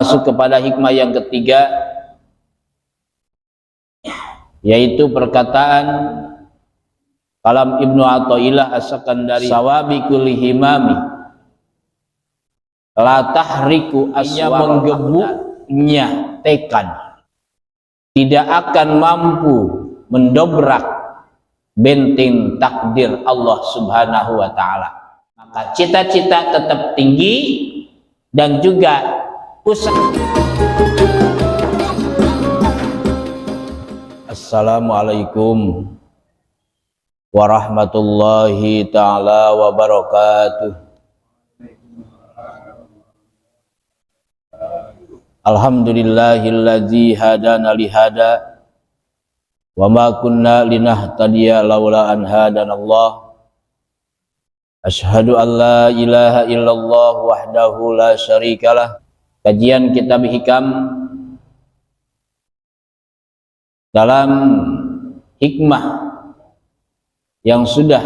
Masuk kepada hikmah yang ketiga, yaitu perkataan kalam Ibnu Athaillah As-Sakandari, sawabiqul himami la tahriku aswa, menggebuknya tekad tidak akan mampu mendobrak benteng takdir Allah Subhanahu wa ta'ala. Maka cita-cita tetap tinggi dan juga usaha. Assalamualaikum warahmatullahi ta'ala wabarakatuh. Alhamdulillahilladzi hadana lihada wa ma kunna linahtadiya laula an hadanallah. Asyhadu an la ilaha illallah wahdahu la syarikalah. Kajian kitab hikam dalam hikmah yang sudah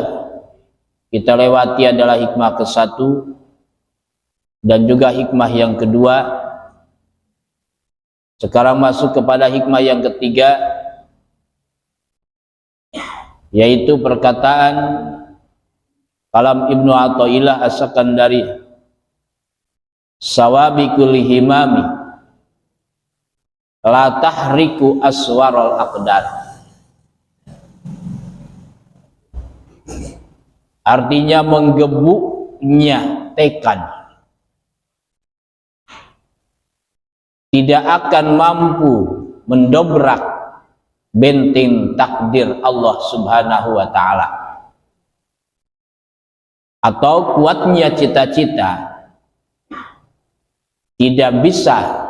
kita lewati adalah hikmah ke-1 dan juga hikmah yang kedua. Sekarang masuk kepada hikmah yang ketiga, yaitu perkataan kalam Ibnu Athaillah As-Sakandari, sawabiqul himami la tahriku aswarul aqdar. Artinya menggebuknya tekad tidak akan mampu mendobrak benteng takdir Allah Subhanahu wa ta'ala, atau kuatnya cita-cita tidak bisa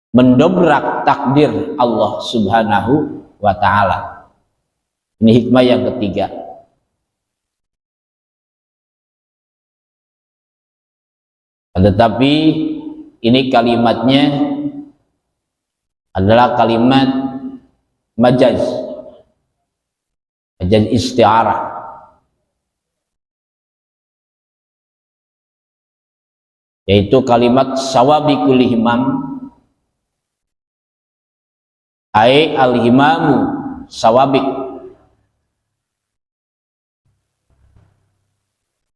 mendobrak takdir Allah Subhanahu wa ta'ala. Ini hikmah yang ketiga. Tetapi ini kalimatnya adalah kalimat majaz isti'arah, yaitu kalimat sawabiqul himam, ai al-himamu sawabiq.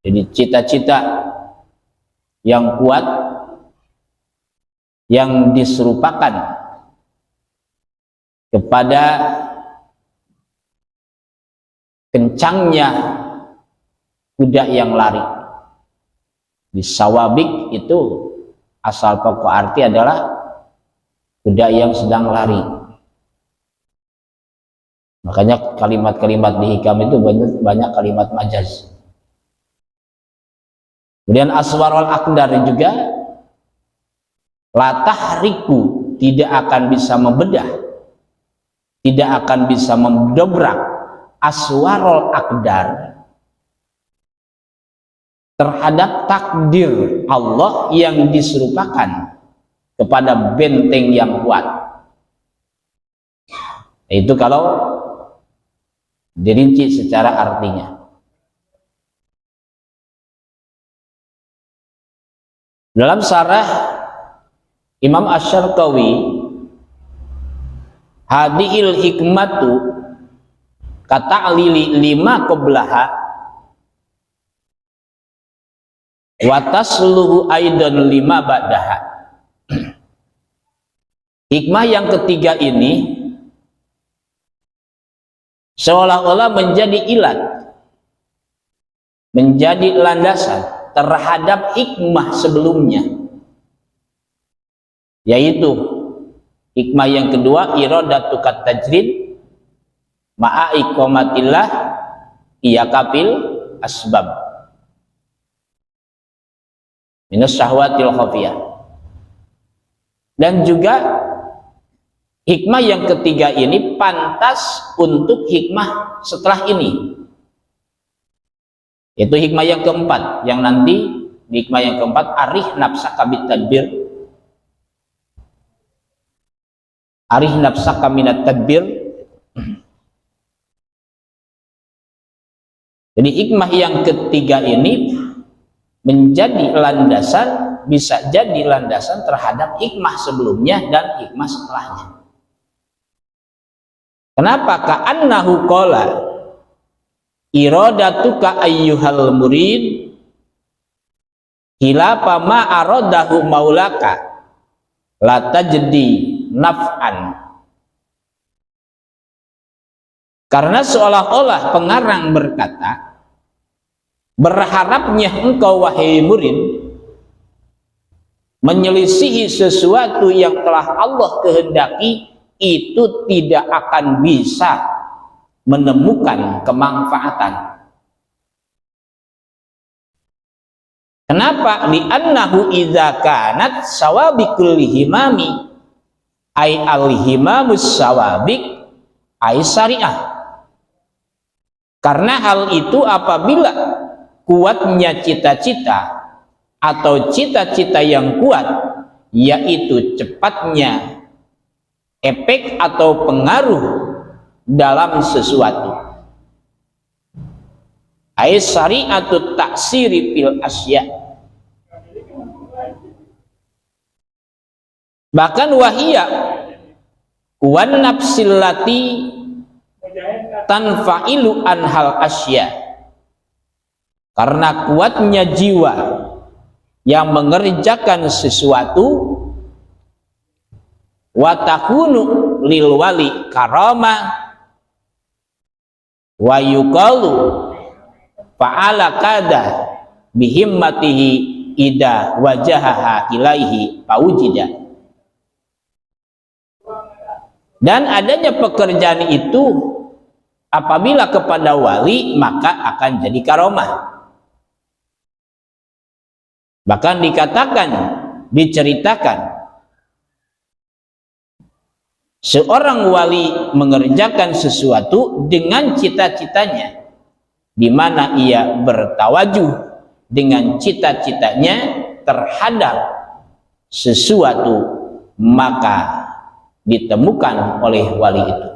Jadi cita-cita yang kuat yang diserupakan kepada kencangnya kuda yang lari. Di sawabik itu asal pokok arti adalah kuda yang sedang lari. Makanya kalimat-kalimat di hikam itu banyak kalimat majaz. Kemudian aswarul aqdar juga la tahriku, tidak akan bisa membedah, tidak akan bisa mendobrak aswarul aqdar terhadap takdir Allah yang diserupakan kepada benteng yang kuat. Itu kalau dirinci secara artinya. Dalam syarah Imam Asy-Syarqawi, hadhil hikmatu kata'lili lima qablaha wa tasluhu aidan lima ba'daha. Hikmah yang ketiga ini seolah-olah menjadi ilat, menjadi landasan terhadap hikmah sebelumnya, yaitu hikmah yang kedua, iradatu kat tajrid ma'a iqamatillah iyakafil asbab minas syahwatil khafiyah. Dan juga hikmah yang ketiga ini pantas untuk hikmah setelah ini, yaitu hikmah yang keempat, yang nanti di hikmah yang keempat, arih nafsaka bitadbir, arih nafsaka minat tadbir. Jadi hikmah yang ketiga ini menjadi landasan bisa jadi landasan terhadap hikmah sebelumnya dan hikmah setelahnya. Kenapa? Ka'annahu qala iradatuka ayyuhal murid hilafa ma aradahu maulaka la tajdi naf'an. Karena seolah-olah pengarang berkata, berharapnya engkau wahai murid menyelisihi sesuatu yang telah Allah kehendaki itu tidak akan bisa menemukan kemanfaatan. Kenapa? Li'annahu idza kanat sawabikul himami ay al-himamus sawabik ay syariah. Karena hal itu apabila kuatnya cita-cita atau cita-cita yang kuat, yaitu cepatnya efek atau pengaruh dalam sesuatu. Ai syari'atut taksiri fil asya. Bahkan wahia wan nafsillati tanfa'ilu anhal asya. Karena kuatnya jiwa yang mengerjakan sesuatu, wa takunu lil wali karama wa yuqalu fa'ala kada bihimmatihi ida wajahaha ilaihi paujida. Dan adanya pekerjaan itu apabila kepada wali maka akan jadi karomah. Bahkan dikatakan, diceritakan seorang wali mengerjakan sesuatu dengan cita-citanya, di mana ia bertawajuh dengan cita-citanya terhadap sesuatu, maka ditemukan oleh wali itu.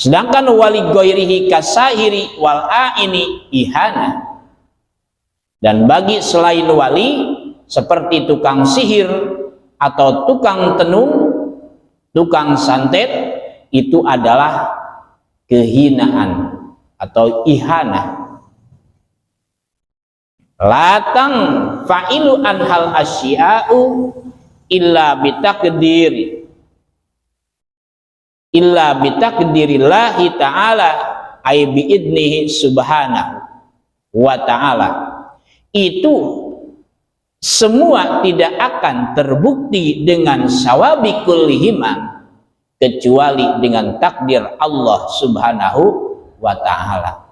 Sedangkan wali ghairihi kasahiri wal aini ihana. Dan bagi selain wali seperti tukang sihir atau tukang tenung, tukang santet, itu adalah kehinaan atau ihana. Latang fa'ilu anhal asya'u illa bitakdirillahi ta'ala ay biidnihi subhanahu wa ta'ala. Itu semua tidak akan terbukti dengan sawabikul himam kecuali dengan takdir Allah subhanahu wa ta'ala.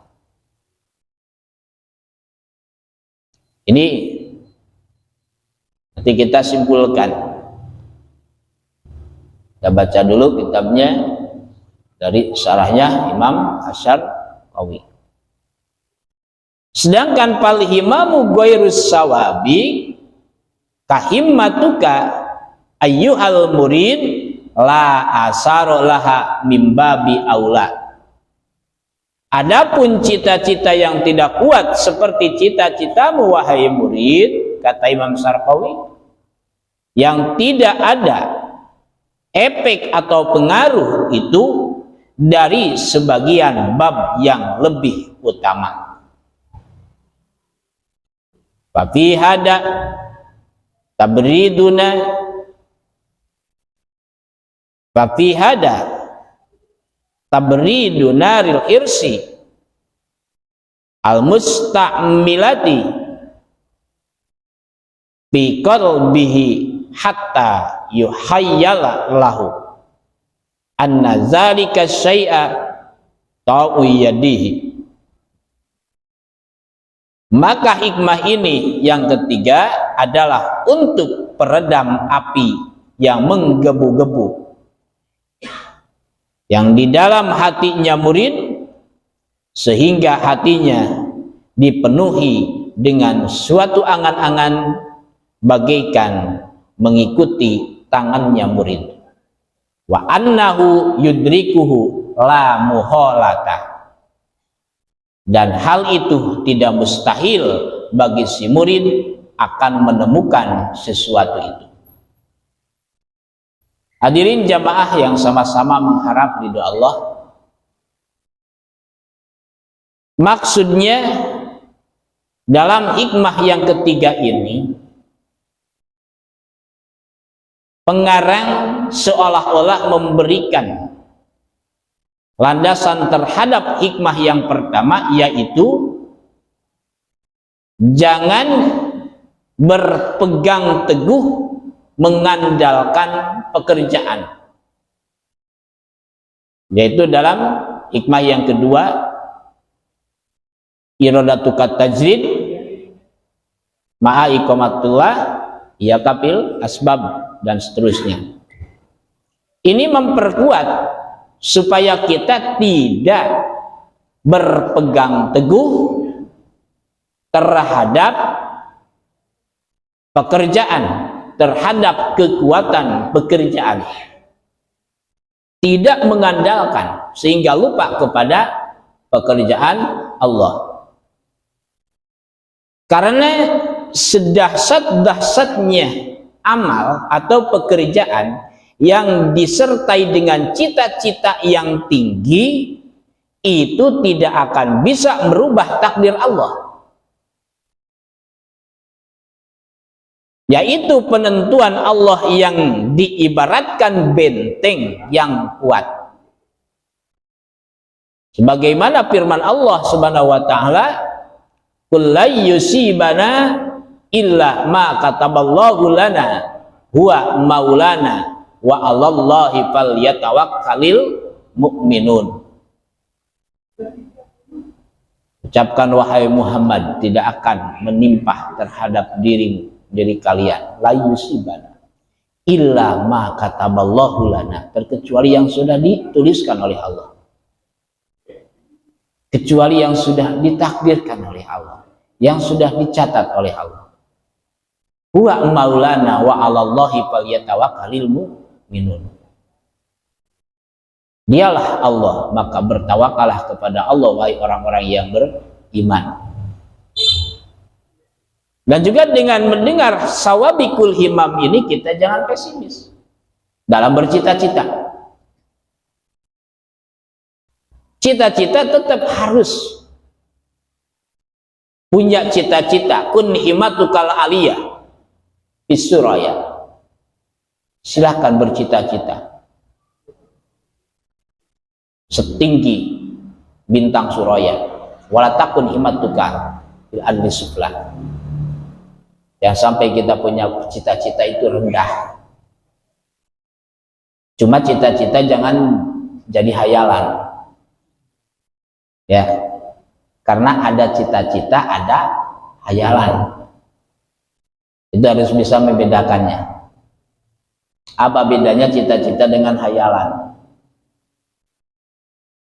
Ini nanti kita simpulkan. Kita baca dulu kitabnya dari syarahnya Imam Asy'arawi. Sedangkan pal himamu ghairus sawabi kahimmatuka ayyuhal murid la asaro laha mimbabi aula. Adapun cita-cita yang tidak kuat seperti cita-citamu wahai murid, kata Imam Asy'arawi, yang tidak ada efek atau pengaruh itu dari sebagian bab yang lebih utama. Fafi hada tabriduna fafi hada tabriduna ril irsi al musta'milati bi qalbihi hatta yuhayyala lahu anna zalika syai'a ta'u yadihi. Maka hikmah ini yang ketiga adalah untuk peredam api yang menggebu-gebu yang di dalam hatinya murid, sehingga hatinya dipenuhi dengan suatu angan-angan bagaikan mengikuti tangannya murid. Wa annahu yudrikuhu la muhalata. Dan hal itu tidak mustahil bagi si murid akan menemukan sesuatu itu. Hadirin jamaah yang sama-sama mengharap ridho Allah, maksudnya dalam hikmah yang ketiga ini, pengarang seolah-olah memberikan landasan terhadap hikmah yang pertama, yaitu jangan berpegang teguh mengandalkan pekerjaan. Yaitu dalam hikmah yang kedua, iradatukat tajrid ma'a iqamatullah ya kapil asbab dan seterusnya. Ini memperkuat supaya kita tidak berpegang teguh terhadap pekerjaan, terhadap kekuatan pekerjaan, tidak mengandalkan sehingga lupa kepada pekerjaan Allah. Karena sedahsyat-dahsyatnya amal atau pekerjaan yang disertai dengan cita-cita yang tinggi, itu tidak akan bisa merubah takdir Allah, yaitu penentuan Allah yang diibaratkan benteng yang kuat. Sebagaimana firman Allah Subhanahu wa taala, "Qul la yusibana illa ma kataballahu lana huwa maulana wa 'alallahi falyatawakkalul mu'minun." Ucapkan wahai Muhammad, tidak akan menimpa terhadap diri kalian la yusibana illa ma kataballahu lana, terkecuali yang sudah dituliskan oleh Allah, kecuali yang sudah ditakdirkan oleh Allah, yang sudah dicatat oleh Allah. Huwa maulana wa 'alallahi falyatawakkalul mu'minun. Dialah Allah, maka bertawakallah kepada Allah wahai orang-orang yang beriman. Dan juga dengan mendengar sawabikul himam ini, kita jangan pesimis dalam bercita-cita. Cita-cita tetap harus punya cita-cita. Kun himatukal aliyah bisuraya. Silahkan bercita-cita setinggi bintang suraya. Walatakun himatuka bil ardi sufla. Yang sampai kita punya cita-cita itu rendah. Cuma cita-cita jangan jadi hayalan. Ya. Karena ada cita-cita, ada hayalan. Itu harus bisa membedakannya. Apa bedanya cita-cita dengan hayalan?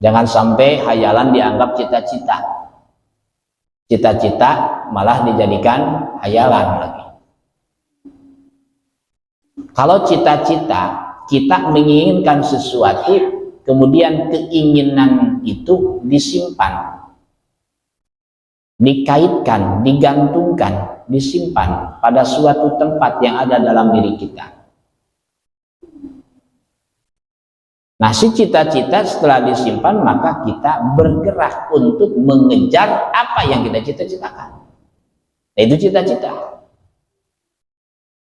Jangan sampai hayalan dianggap cita-cita. Cita-cita malah dijadikan hayalan lagi. Kalau cita-cita, kita menginginkan sesuatu, kemudian keinginan itu disimpan, dikaitkan, digantungkan, disimpan pada suatu tempat yang ada dalam diri kita. Nah, si cita-cita setelah disimpan, maka kita bergerak untuk mengejar apa yang kita cita-citakan. Itu cita-cita.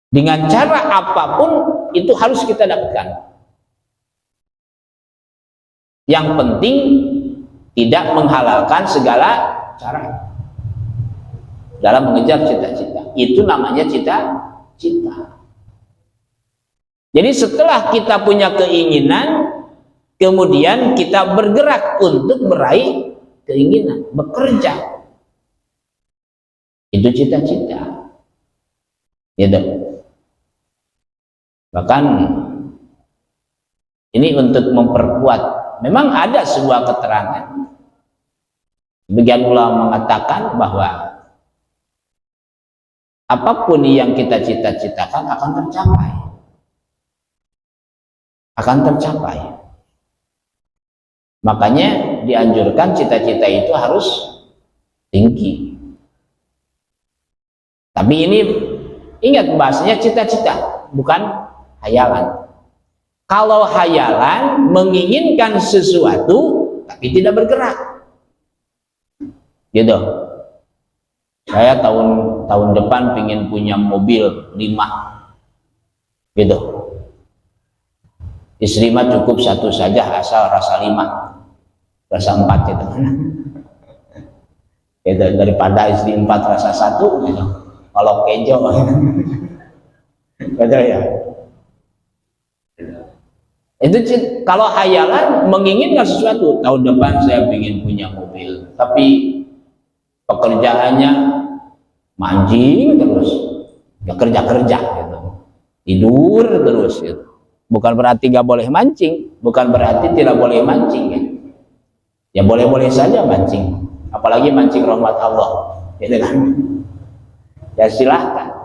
Dengan cara apapun itu harus kita dapatkan. Yang penting tidak menghalalkan segala cara dalam mengejar cita-cita. Itu namanya cita-cita. Jadi setelah kita punya keinginan, kemudian kita bergerak untuk meraih keinginan, bekerja. Itu cita-cita. Gitu. Bahkan ini untuk memperkuat. Memang ada sebuah keterangan. Sebagian ulama mengatakan bahwa apapun yang kita cita-citakan akan tercapai. Akan tercapai. Makanya dianjurkan cita-cita itu harus tinggi. Tapi ini ingat bahasanya cita-cita, bukan hayalan. Kalau hayalan menginginkan sesuatu tapi tidak bergerak, gitu. Saya tahun depan pengen punya mobil 5, gitu. Istri mah cukup 1 saja, asal rasa 5, rasa 4 gitu. Gitu, daripada istri 4 rasa 1, gitu. Kalau kejo, betul ya. Itu kalau hayalan menginginkan sesuatu, tahun depan saya ingin punya mobil, tapi pekerjaannya mancing terus, ya kerja gitu, tidur terus gitu. Bukan berarti gak boleh mancing, bukan berarti tidak boleh mancing ya. Ya boleh-boleh saja mancing, apalagi mancing rahmat Allah, gitu kan. Ya silahkan.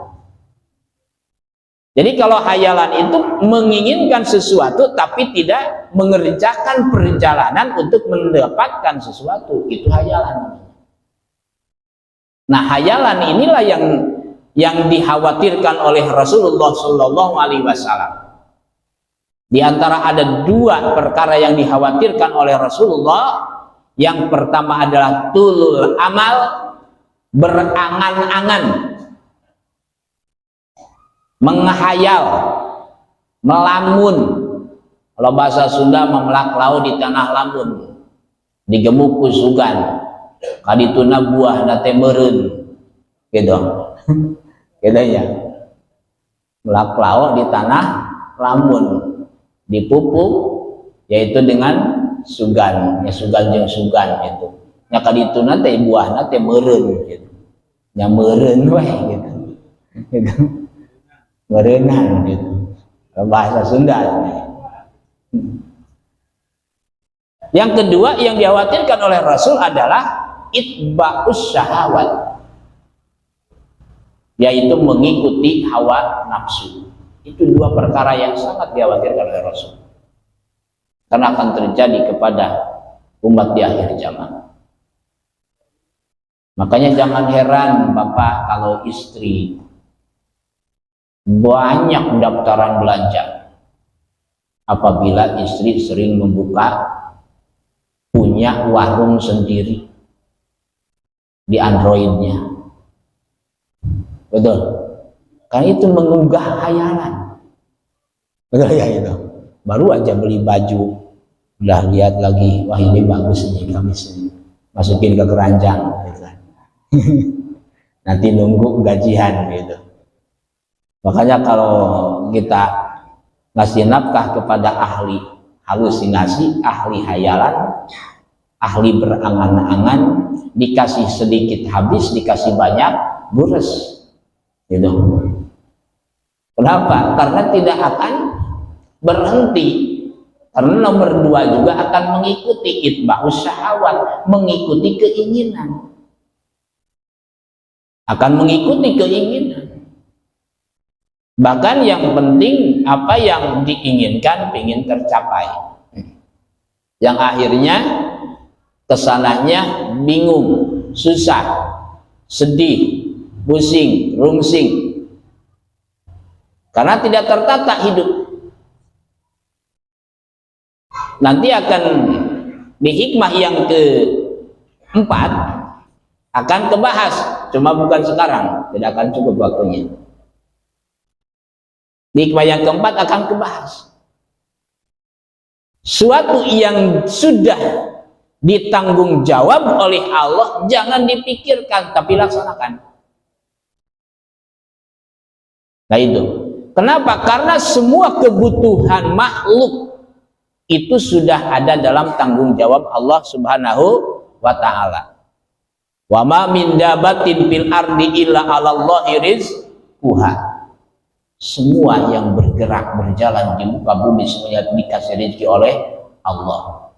Jadi kalau hayalan itu menginginkan sesuatu tapi tidak mengerjakan perjalanan untuk mendapatkan sesuatu, itu hayalan. Nah, hayalan inilah yang dikhawatirkan oleh Rasulullah Shallallahu Alaihi Wasallam. Di antara ada 2 perkara yang dikhawatirkan oleh Rasulullah. Yang pertama adalah tulul amal, berangan-angan, menghayal, melamun. Kalau bahasa Sunda memelak laut di tanah lamun, digemuk kusugan, kadituna buah nate meureun, gitu. Gitu ya. Melak laut di tanah lamun, dipupuk yaitu dengan sugan, ya sugan jeung sugan itu. Nya kadituna teh buahna teh meureun gitu. Nya meureun we gitu. Gitu. Merenang gitu, bahasa Sunda. Yang kedua yang dikhawatirkan oleh Rasul adalah itba'us syahawat, yaitu mengikuti hawa nafsu. Itu 2 perkara yang sangat dikhawatirkan oleh Rasul, karena akan terjadi kepada umat di akhir zaman. Makanya jangan heran Bapak kalau istri banyak daftaran belanja apabila istri sering membuka punya warung sendiri di Androidnya. Betul, karena itu mengunggah hayalan. Betul ya itu. Baru aja beli baju, udah lihat lagi, wah ini bagus nih, gamis nih, masukin ke keranjang gitu. Nanti nunggu gajian gitu. Makanya kalau kita ngasih nafkah kepada ahli halusinasi, ahli hayalan, ahli berangan-angan, dikasih sedikit habis, dikasih banyak boros, gitu. Kenapa? Karena tidak akan berhenti. Karena nomor 2 juga akan mengikuti itba'us syahawat, mengikuti keinginan. Akan mengikuti keinginan. Bahkan yang penting apa yang diinginkan ingin tercapai, yang akhirnya kesananya bingung, susah, sedih, pusing, rungsing, karena tidak tertata hidup. Nanti akan di hikmah yang ke-4 akan kebahas, cuma bukan sekarang, tidak akan cukup waktunya. Di hikmah yang ke-4 akan kebahas suatu yang sudah ditanggung jawab oleh Allah, jangan dipikirkan tapi laksanakan. Nah itu kenapa? Karena semua kebutuhan makhluk itu sudah ada dalam tanggung jawab Allah Subhanahu wa ta'ala. Wa ma min dabatin fil ardi illa 'alallahi rizquha. Semua yang bergerak berjalan di muka bumi semuanya dikasih rezeki oleh Allah.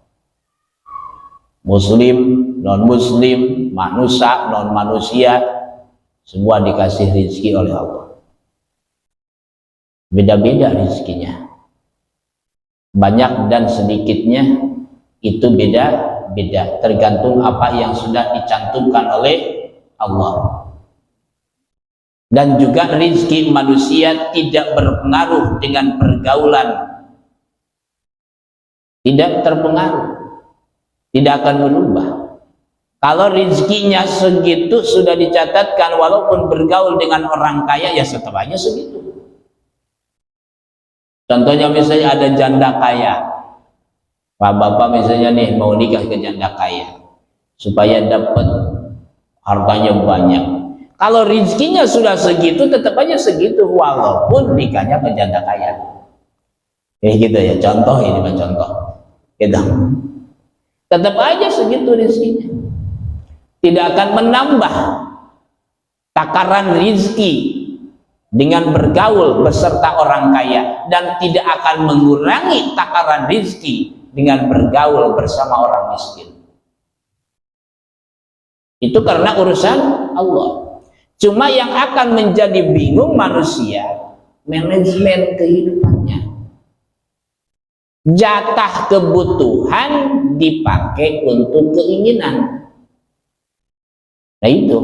Muslim, non muslim, manusia, non manusia, semua dikasih rezeki oleh Allah. Beda-beda rezekinya, banyak dan sedikitnya itu beda-beda, tergantung apa yang sudah dicantumkan oleh Allah. Dan juga rizki manusia tidak berpengaruh dengan pergaulan, tidak terpengaruh, tidak akan berubah. Kalau rizkinya segitu sudah dicatatkan, walaupun bergaul dengan orang kaya ya tetap aja segitu. Contohnya misalnya ada janda kaya, Pak Bapak misalnya nih mau nikah ke janda kaya supaya dapat hartanya banyak. Kalau rizkinya sudah segitu tetap aja segitu walaupun nikahnya ke janda kaya. Gitu ya, contoh ini Pak, contoh. Gitu. Tetap aja segitu rizkinya. Tidak akan menambah takaran rizki dengan bergaul beserta orang kaya, dan tidak akan mengurangi takaran rizki dengan bergaul bersama orang miskin. Itu karena urusan Allah. Cuma yang akan menjadi bingung manusia, manajemen kehidupannya. Jatah kebutuhan dipakai untuk keinginan. Nah itu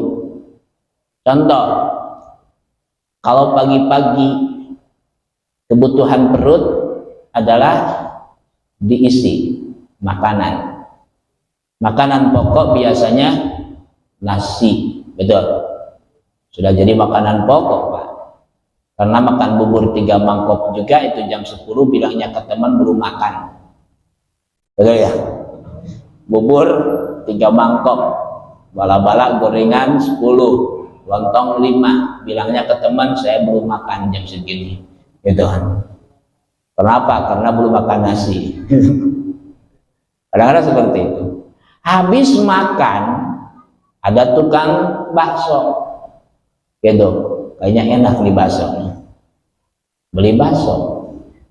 contoh, kalau pagi-pagi kebutuhan perut adalah diisi makanan. Makanan pokok biasanya nasi, betul. Sudah jadi makanan pokok Pak. Karena makan bubur 3 mangkok juga itu jam 10 bilangnya ke teman belum makan. Betul ya? Bubur 3 mangkok, bala-bala gorengan 10, lontong 5, bilangnya ke teman saya belum makan jam segini. Gitu kan. Kenapa? Karena belum makan nasi. Kadang-kadang seperti itu. Habis makan ada tukang bakso. Gitu, kayaknya enak beli bakso. Beli bakso,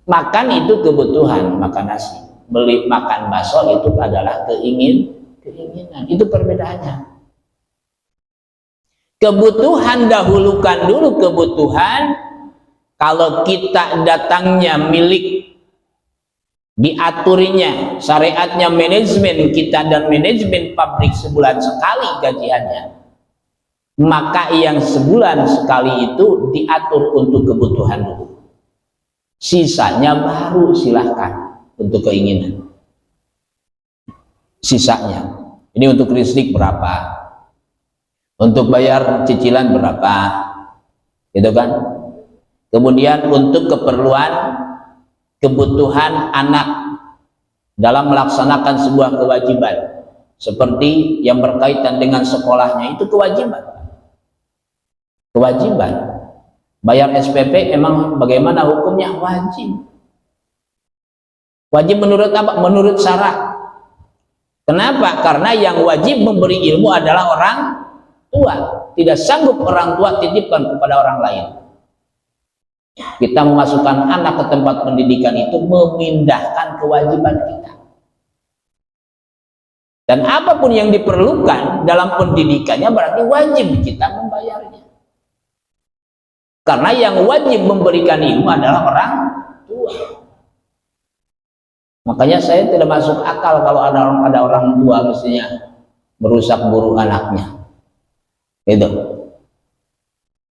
makan itu kebutuhan, makan nasi. Beli makan bakso itu adalah keinginan. Itu perbedaannya. Kebutuhan dahulukan dulu kebutuhan. Kalau kita datangnya milik, diaturnya syariatnya manajemen kita dan manajemen pabrik sebulan sekali gajiannya, maka yang sebulan sekali itu diatur untuk kebutuhan dulu, sisanya baru silahkan untuk keinginan. Sisanya ini untuk listrik berapa, untuk bayar cicilan berapa, gitu kan. Kemudian untuk keperluan kebutuhan anak dalam melaksanakan sebuah kewajiban seperti yang berkaitan dengan sekolahnya, itu kewajiban. Bayar SPP emang bagaimana hukumnya? Wajib menurut apa? Menurut syarat. Kenapa? Karena yang wajib memberi ilmu adalah orang tua. Tidak sanggup orang tua titipkan kepada orang lain. Kita memasukkan anak ke tempat pendidikan itu memindahkan kewajiban kita. Dan apapun yang diperlukan dalam pendidikannya berarti wajib kita membayarnya. Karena yang wajib memberikan ilmu adalah orang tua. Makanya saya tidak masuk akal kalau ada orang tua mestinya merusak buruk anaknya. Itu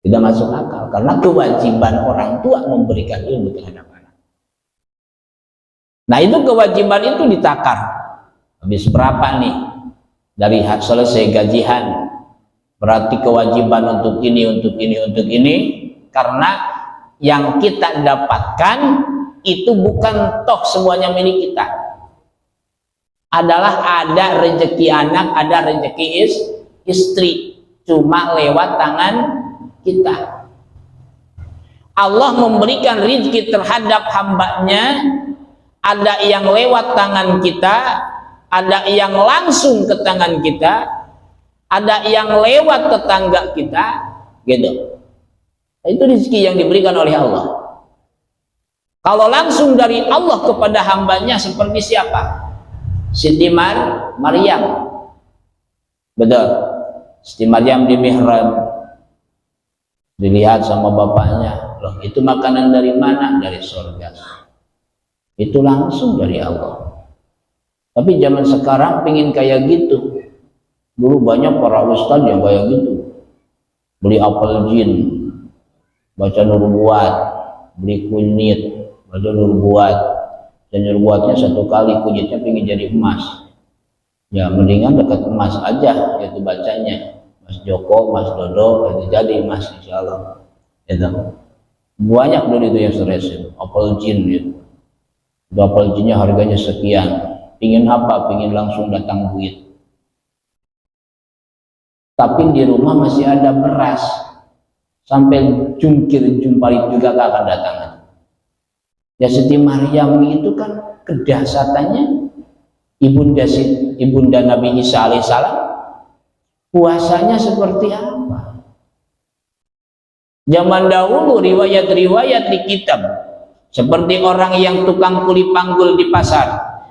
tidak masuk akal, karena kewajiban orang tua memberikan ilmu terhadap anak. Nah itu kewajiban itu ditakar. Habis berapa nih dari selesai gajian, berarti kewajiban untuk ini, untuk ini. Karena yang kita dapatkan itu bukan toh semuanya milik kita. Adalah ada rezeki anak, ada rezeki istri, cuma lewat tangan kita. Allah memberikan rezeki terhadap hambanya, ada yang lewat tangan kita, ada yang langsung ke tangan kita, ada yang lewat tetangga kita, gitu. Itu rezeki yang diberikan oleh Allah. Kalau langsung dari Allah kepada hambanya seperti siapa? Siti Maryam. Betul. Siti Maryam di mihrab, dilihat sama bapaknya, loh itu makanan dari mana? Dari surga. Itu langsung dari Allah. Tapi zaman sekarang pengen kayak gitu. Dulu banyak para ustadz yang kayak gitu, beli apel jin, baca nubuat, beli kunyit, baca nubuat, dan nubuatnya satu kali kunyitnya pengen jadi emas. Ya mendingan dekat emas aja itu bacanya, Mas Joko, Mas Dodo, itu jadi emas insya Allah. Itu banyak dulu itu yang stres itu, apel jin gitu. Apel jinnya harganya sekian, pingin apa? Pingin langsung datang duit. Tapi di rumah masih ada beras, sampai jungkir jumpali juga gak akan datang. Ya Siti Maryam itu kan kedasatannya ibunda Nabi Isa alaihissalam, puasanya seperti apa? Zaman dahulu riwayat-riwayat di kitab seperti orang yang tukang kuli panggul di pasar,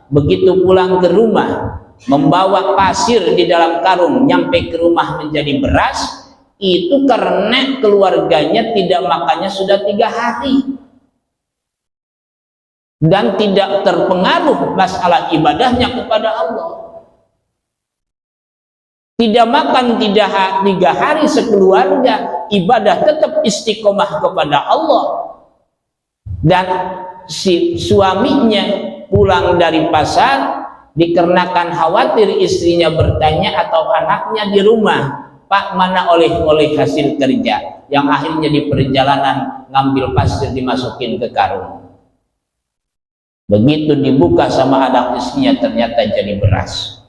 begitu pulang ke rumah membawa pasir di dalam karung, nyampe ke rumah menjadi beras, itu karena keluarganya tidak makannya sudah 3 hari dan tidak terpengaruh masalah ibadahnya kepada Allah. Tidak makan 3 hari sekeluarga, ibadah tetap istiqomah kepada Allah. Dan si suaminya pulang dari pasar, dikarenakan khawatir istrinya bertanya atau anaknya di rumah, Pak, mana oleh-oleh hasil kerja, yang akhirnya di perjalanan ngambil pasir dimasukin ke karung. Begitu dibuka sama anak istrinya, ternyata jadi beras.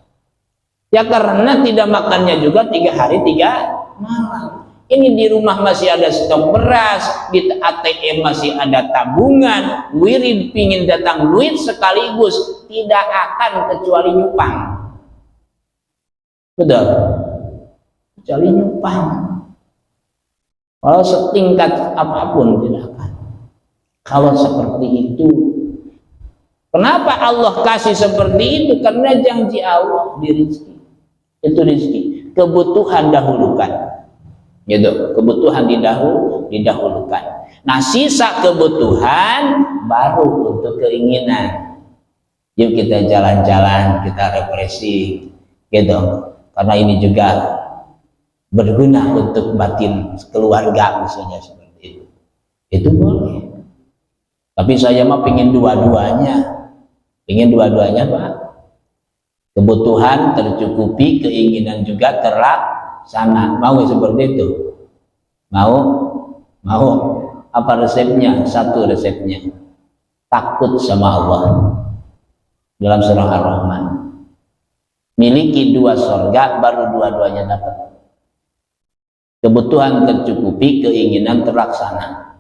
Ya karena tidak makannya juga 3 hari 3 malam. Ini di rumah masih ada stok beras, di ATM masih ada tabungan, wirid pingin datang duit sekaligus, tidak akan kecuali nyupang. Betul? Kecuali nyupang. Kalau setingkat apapun tidak akan. Kalau seperti itu, kenapa Allah kasih seperti itu? Karena janji Allah di rezeki. Itu rezeki. Kebutuhan dahulukan. Gitu, kebutuhan didahulukan. Nah, sisa kebutuhan baru untuk keinginan. Yuk kita jalan-jalan, kita refreshing, gitu. Karena ini juga berguna untuk batin keluarga, misalnya seperti itu. Itu boleh. Tapi saya mah pingin dua-duanya. Pingin dua-duanya, Pak. Kebutuhan tercukupi, keinginan juga terlaksana. Mau seperti itu? Mau? Apa resepnya? Satu resepnya, takut sama Allah. Dalam surah Ar-Rahman, miliki 2 surga, baru dua-duanya dapat. Kebutuhan tercukupi, keinginan terlaksana.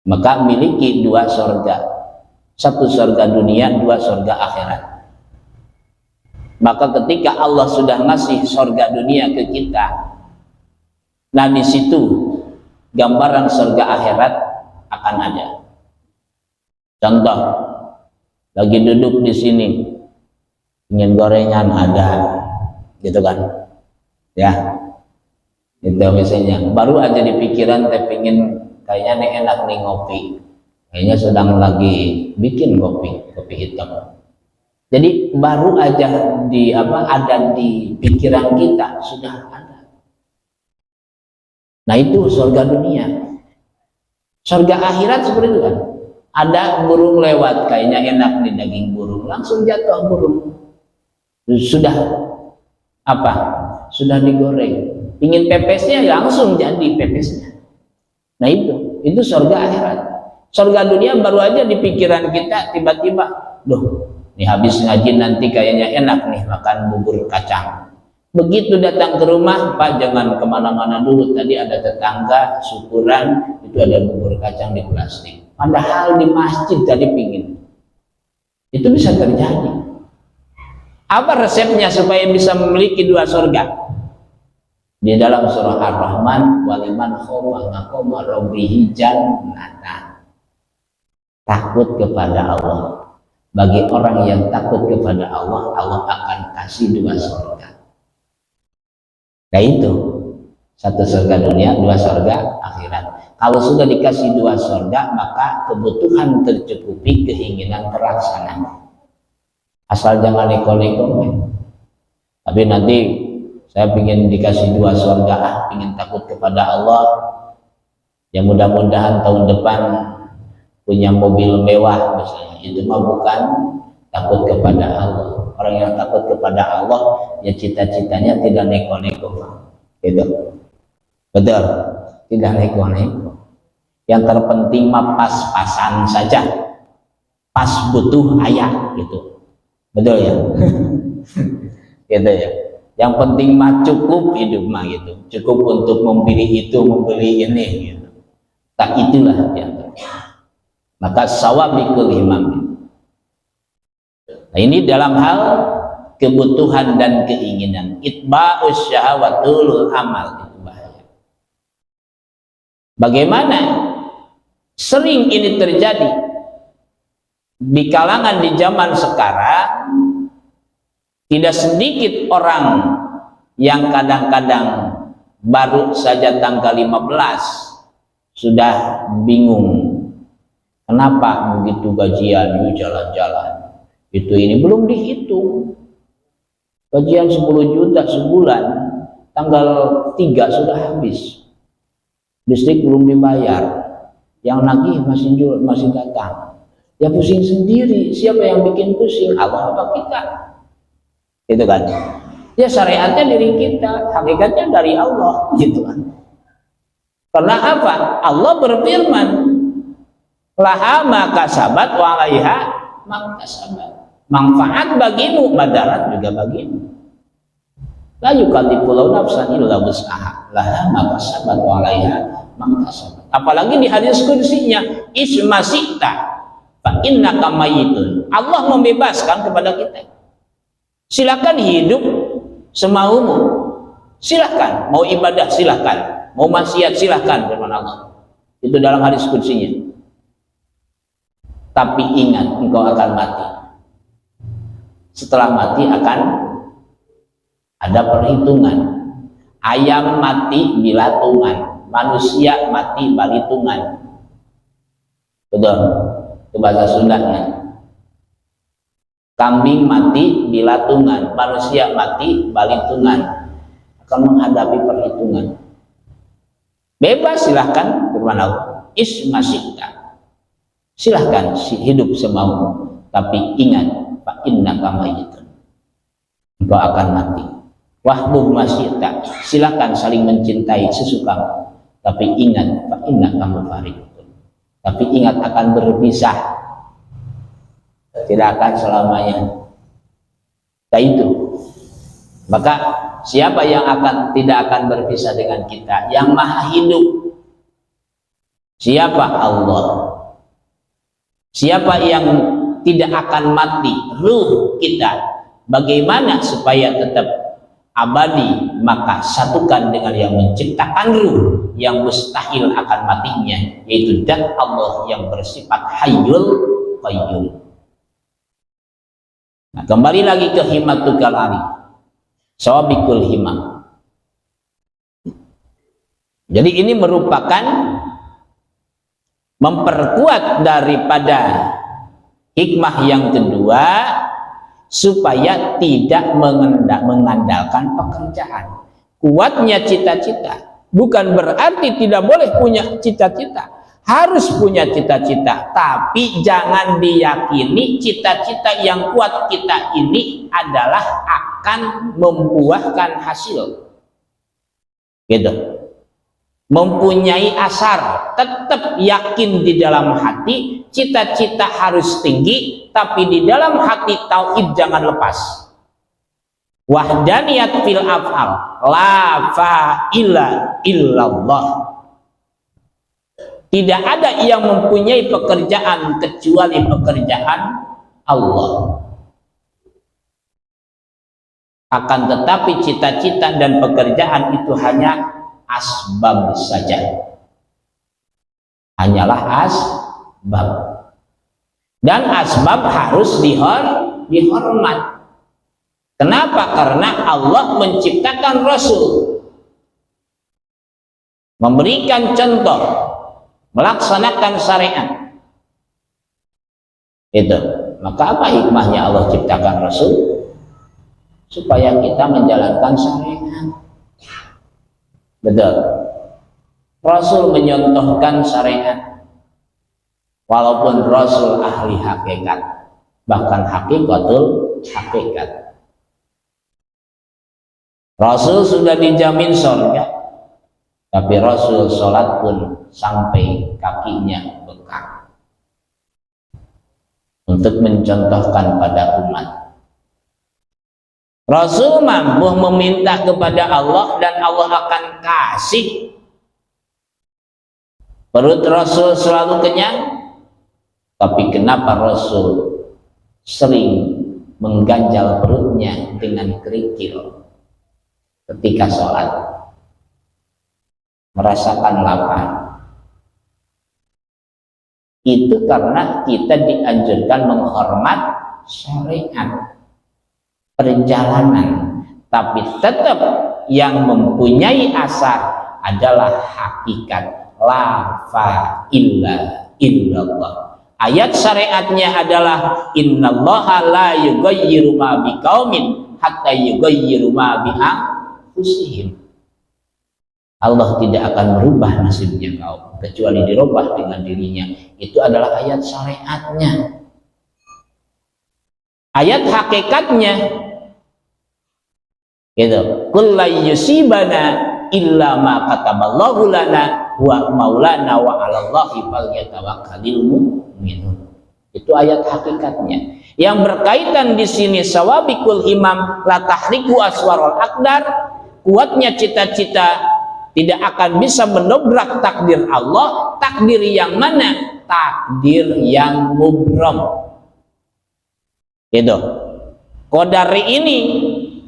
Maka miliki 2 surga, 1 surga dunia, 2 surga akhirat. Maka ketika Allah sudah ngasih surga dunia ke kita, nah di situ gambaran surga akhirat akan ada. Contoh, lagi duduk di sini, ingin gorengan ada, gitu kan? Ya, itu misalnya. Baru aja di pikiran, saya pingin kayaknya nih enak nih ngopi. Kayaknya sedang lagi bikin kopi hitam. Jadi baru aja ada di pikiran kita sudah ada. Nah itu surga dunia. Surga akhirat seperti itu kan. Ada burung lewat, kayaknya enak nih daging burung, langsung jatuh burung. Sudah sudah digoreng. Ingin pepesnya langsung jadi pepesnya. Nah itu surga akhirat. Surga dunia baru aja di pikiran kita, tiba-tiba, loh, ini habis ngaji nanti kayaknya enak nih makan bubur kacang. Begitu datang ke rumah, Pak jangan kemana-mana dulu, tadi ada tetangga syukuran, itu ada bubur kacang di plastik. Padahal di masjid tadi pingin. Itu bisa terjadi. Apa resepnya supaya bisa memiliki 2 surga? Di dalam surah Ar-Rahman, waliman khafa maqama rabbih jannatan. Takut kepada Allah. Bagi orang yang takut kepada Allah, Allah akan kasih 2 surga. Nah itu, 1 surga dunia, 2 surga akhirat. Kalau sudah dikasih 2 surga, maka kebutuhan tercukupi, keinginan terlaksana. Asal jangan neko-neko. Tapi nanti saya ingin dikasih 2 surga, ingin takut kepada Allah, yang mudah-mudahan tahun depan punya mobil mewah misalnya, itu mah bukan takut kepada Allah. Orang yang takut kepada Allah ya cita-citanya tidak neko-neko, gitu. Betul, tidak neko-neko. Yang terpenting mah pas-pasan saja, pas butuh ayat gitu, betul ya. Gitu ya. Yang penting mah cukup hidup mah gitu, cukup untuk membeli itu, membeli ini gitu. Tak itulah ya. Maka sawabikul himam. Nah ini dalam hal kebutuhan dan keinginan. Itba'us syahawatul amal, itu bahaya. Bagaimana sering ini terjadi di kalangan di zaman sekarang? Tidak sedikit orang yang kadang-kadang baru saja tanggal 15 sudah bingung. Kenapa begitu gajian, jalan-jalan. Itu ini belum dihitung. Gajian 10 juta sebulan, tanggal 3 sudah habis. Listrik belum dibayar. Yang nagih masih datang. Ya pusing sendiri. Siapa yang bikin pusing? Allah apa kita? Itu kan. Ya syariatnya diri kita, hakikatnya dari Allah, gitu kan. Karena apa? Allah berfirman, laha ma kasabat wa 'alaiha ma kasabat. Manfaat bagimu, madarat juga bagimu. La yukallifu nafsan illa wus'aha. Laha ma kasabat wa 'alaiha ma kasabat. Apalagi di hadis kudusinya, ismasikta fa innaka mayyitun. Allah membebaskan kepada kita. Silakan hidup semaumu, silakan mau ibadah silakan, mau maksiat silakan, firman Allah. Itu dalam hadis kudusinya. Tapi ingat, engkau akan mati. Setelah mati akan ada perhitungan. Ayam mati bilatungan, manusia mati balitungan. Betul, itu bahasa Sundanya. Kambing mati bilatungan, manusia mati balitungan, akan menghadapi perhitungan. Bebas silahkan, firman Allah, ismasikta, silahkan hidup semaumu, tapi ingat, fa innaka mayyitun, engkau akan mati. Wahbub masyita, silahkan saling mencintai sesukamu, tapi ingat, fa innaka mufariqun, tapi ingat akan berpisah. Tidak akan selamanya. Nah itu. Maka siapa yang tidak akan berpisah dengan kita? Yang maha hidup. Siapa? Allah. Siapa yang tidak akan mati? Ruh kita. Bagaimana supaya tetap abadi? Maka satukan dengan yang menciptakan ruh yang mustahil akan matinya, yaitu zat Allah yang bersifat hayyul qayyum. Nah, kembali lagi ke himatukal ari, sawabikul himam. Jadi ini merupakan memperkuat daripada hikmah yang kedua, supaya tidak mengandalkan pekerjaan. Kuatnya cita-cita bukan berarti tidak boleh punya cita-cita. Harus punya cita-cita, tapi jangan diyakini cita-cita yang kuat kita ini adalah akan membuahkan hasil. Gitu. Mempunyai asar, tetap yakin di dalam hati, cita-cita harus tinggi, tapi di dalam hati tauhid jangan lepas. Wahdaniyat fil af'al, la fa'ila illallah. Tidak ada yang mempunyai pekerjaan kecuali pekerjaan Allah. Akan tetapi cita-cita dan pekerjaan itu hanya asbab saja. Hanyalah asbab. Dan asbab harus dihormat. Kenapa? Karena Allah menciptakan Rasul, memberikan contoh, melaksanakan syariat. Itu. Maka apa hikmahnya Allah ciptakan Rasul? Supaya kita menjalankan syariat. Betul. Rasul menyontohkan syariat, walaupun Rasul ahli hakikat, bahkan hakikatul hakikat. Rasul sudah dijamin surga, tapi Rasul sholat pun sampai kakinya bengkak untuk mencontohkan pada umat. Rasul mampu meminta kepada Allah dan Allah akan kasih. Perut Rasul selalu kenyang, tapi kenapa Rasul sering mengganjal perutnya dengan kerikil ketika sholat, merasakan lapar? Itu karena kita dianjurkan menghormat syariat perjalanan, tapi tetap yang mempunyai asar adalah hakikat la fa illa illallah. Ayat syariatnya adalah innallaha la yughayyiru ma biqaumin hatta yughayyiru ma bi anfusihim. Allah tidak akan merubah nasibnya kaum kecuali dirubah dengan dirinya. Itu adalah ayat syariatnya. Ayat hakikatnya gitu, kullu yusibana illa ma kataballahu lana wa maulana wa 'alallahi falyatawakkalul mu'minun. Itu ayat hakikatnya. Yang berkaitan di sini sawabikul himam la tahriku aswarul aqdar, kuatnya cita-cita tidak akan bisa mendobrak takdir Allah. Takdir yang mana? Takdir yang mubram. Gitu. Qadari ini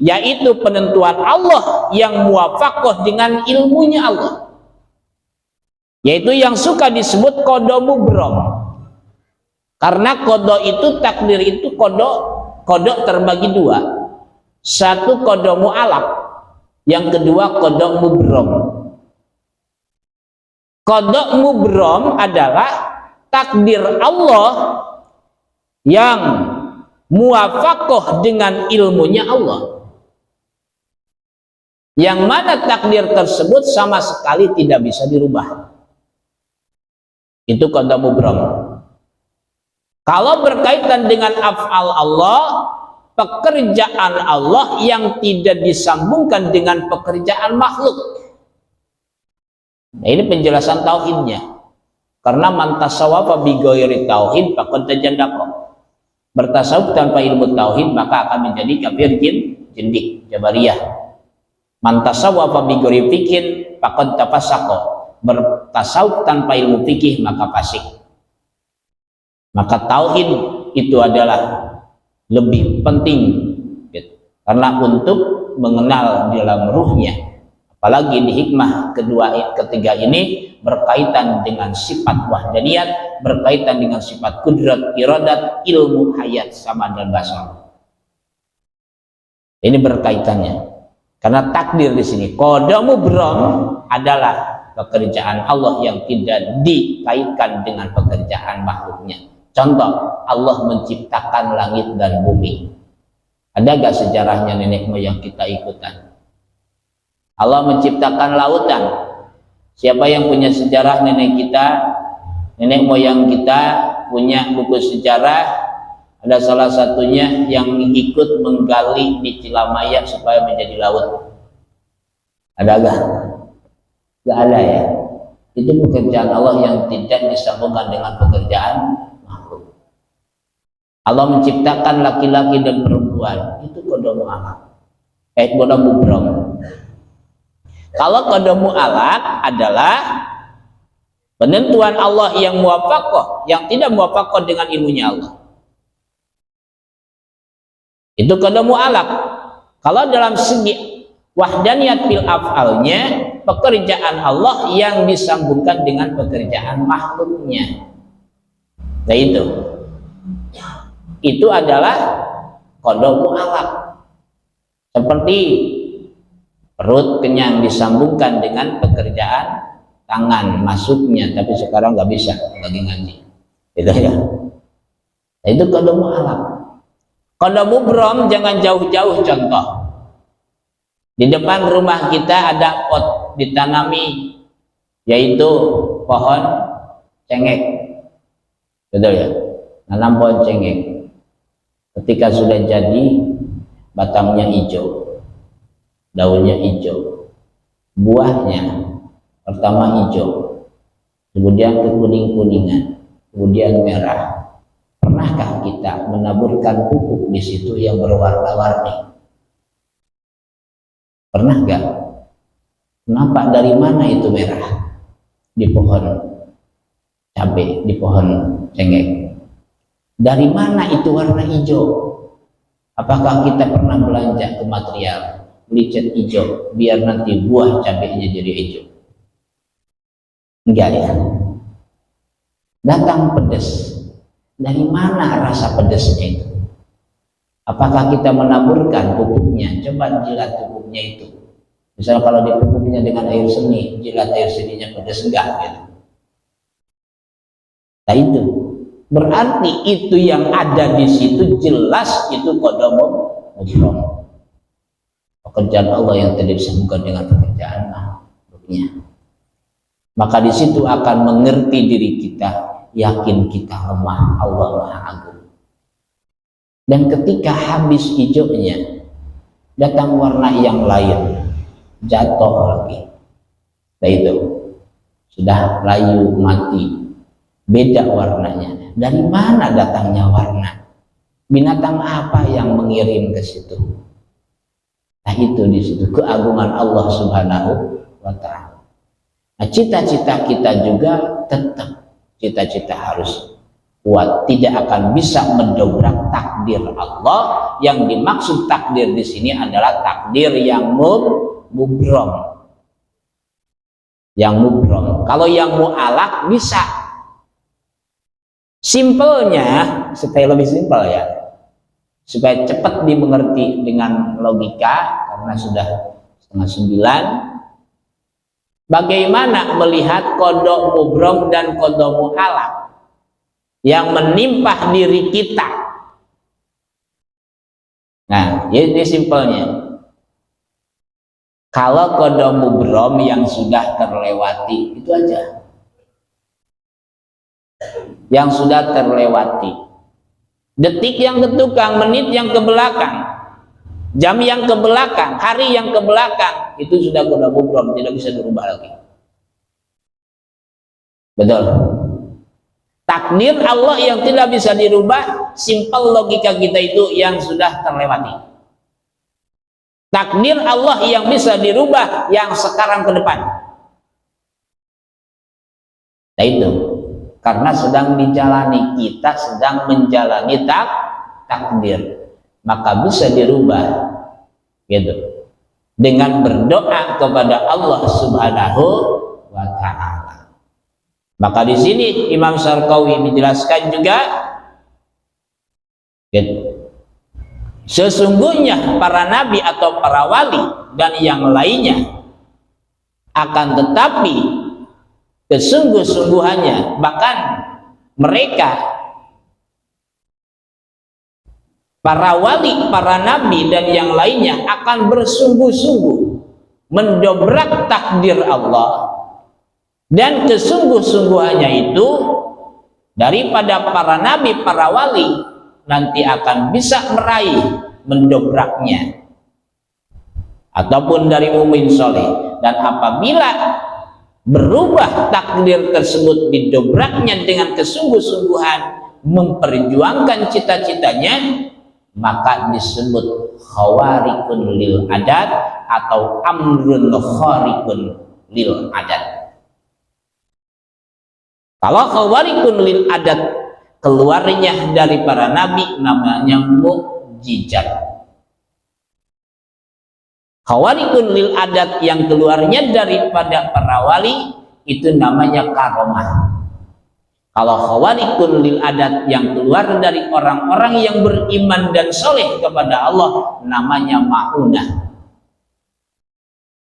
yaitu penentuan Allah yang muwafaqah dengan ilmunya Allah, yaitu yang suka disebut qada mubram. Karena qada itu, takdir itu qada terbagi dua. Satu qada mu'alaq, yang kedua qada mubram. Qada mubram adalah takdir Allah yang muwafaqah dengan ilmunya Allah, yang mana takdir tersebut sama sekali tidak bisa dirubah. Itu qada mubram. Kalau berkaitan dengan af'al Allah, pekerjaan Allah yang tidak disambungkan dengan pekerjaan makhluk. Nah, ini penjelasan tauhidnya. Karena man tasawwafa bi ghairi tauhid faqad tajandaqa. Bertasawuf tanpa ilmu tauhid maka akan menjadi kafir jindik, Jabariyah. Man tasawwafa bi ghairi fiqhin faqad tafassaqa. Bertasawuf tanpa ilmu fikih maka fasik. Maka tauhid itu adalah lebih penting gitu. Karena untuk mengenal dalam ruhnya, apalagi di hikmah ketiga ini berkaitan dengan sifat wahdaniyat, berkaitan dengan sifat kudrat, iradat, ilmu, hayat, sama dan basar. Ini berkaitannya. Karena takdir di sini qada mubram adalah pekerjaan Allah yang tidak dikaitkan dengan pekerjaan makhluknya. Contoh, Allah menciptakan langit dan bumi. Ada gak sejarahnya nenek moyang kita ikutan? Allah menciptakan lautan. Siapa yang punya sejarah nenek kita, nenek moyang kita punya buku sejarah? Ada salah satunya yang ikut menggali di Cilamaya supaya menjadi laut. Ada gak? Gak ada ya. Itu pekerjaan Allah yang tidak disambungkan dengan pekerjaan makhluk. Allah menciptakan laki-laki dan perempuan. Itu qada mu'alaq. Qada mubram. Kalau qada mu'alaq adalah penentuan Allah yang muwafaqah, yang tidak muwafaqah dengan ilmunya Allah. Itu qada mu'alaq. Kalau dalam segi wahdaniyat fil af'alnya, pekerjaan Allah yang disambungkan dengan pekerjaan makhluknya. Nah itu adalah qada mu'alaq. Seperti perut kenyang disambungkan dengan pekerjaan tangan masuknya, tapi sekarang nggak bisa lagi ngaji, gitu ya. Nah, itu qada mu'alaq. Qada mubram jangan jauh-jauh. Contoh, di depan rumah kita ada pot ditanami yaitu pohon cengkeh. Betul ya? Nanam pohon cengkeh. Ketika sudah jadi, batangnya hijau, daunnya hijau, buahnya pertama hijau, kemudian kekuning-kuningan, kemudian merah. Pernahkah kita menaburkan pupuk di situ yang berwarna-warni? Pernah gak? Nampak dari mana itu merah? Di pohon cabai, di pohon cengkeh. Dari mana itu warna hijau? Apakah kita pernah belanja ke material, beli cat hijau, biar nanti buah cabainya jadi hijau? Enggak ya. Datang pedas. Dari mana rasa pedasnya itu? Apakah kita menaburkan pupuknya? Coba jilat pupuknya itu. Misalnya kalau dipupuknya dengan air seni, jilat air seninya pedas enggak gitu. Nah itu berarti itu yang ada di situ jelas itu qadamul mubrom. Pekerjaan Allah yang tidak disambungkan dengan pekerjaan makhluknya. Maka di situ akan mengerti diri kita, yakin kita lemah, Allah Maha Agung. Dan ketika habis hijaunya, datang warna yang lain, jatuh lagi. Nah itu sudah layu mati, beda warnanya. Dari mana datangnya warna? Binatang apa yang mengirim ke situ? Nah itu di situ keagungan Allah Subhanahu wa Ta'ala. Nah, cita-cita kita juga tetap cita-cita harus kuat, tidak akan bisa mendobrak takdir Allah. Yang dimaksud takdir di sini adalah takdir yang mubrom. Yang mubrom. Kalau yang mu'alak bisa. Simpelnya, supaya lebih simpel ya, supaya cepat dimengerti dengan logika, karena sudah 8:30. Bagaimana melihat kodok mubrom dan kodok mu'alak yang menimpa diri kita? Nah, ini simpelnya. Kalau kodok mubrom yang sudah terlewati, itu aja. Yang sudah terlewati. Detik yang ke tukang, menit yang ke belakang, jam yang ke belakang, hari yang ke belakang, itu sudah kodok mubrom, tidak bisa dirubah lagi. Betul. Takdir Allah yang tidak bisa dirubah, simpel logika kita itu yang sudah terlewati. Takdir Allah yang bisa dirubah, yang sekarang ke depan. Nah itu, karena sedang dijalani, kita sedang menjalani takdir, maka bisa dirubah, gitu. Dengan berdoa kepada Allah Subhanahu wa Ta'ala. Maka di sini Imam Syarqawi menjelaskan juga, gitu. Sesungguhnya para nabi atau para wali dan yang lainnya, akan tetapi kesungguh-sungguhannya, bahkan mereka para wali, para nabi dan yang lainnya akan bersungguh-sungguh mendobrak takdir Allah, dan kesungguh-sungguhannya itu daripada para nabi, para wali nanti akan bisa meraih mendobraknya, ataupun dari mukmin soleh. Dan apabila berubah takdir tersebut, didobraknya dengan kesungguh-sungguhan memperjuangkan cita-citanya, maka disebut khawarikun lil adat atau amrun kharikun lil adat. Kalau khawarikun lil adat keluarnya dari para nabi, namanya mukjizat. Khawarikun lil adat yang keluarnya daripada para wali, itu namanya karomah. Kalau khawarikun lil adat yang keluar dari orang-orang yang beriman dan soleh kepada Allah, namanya ma'unah.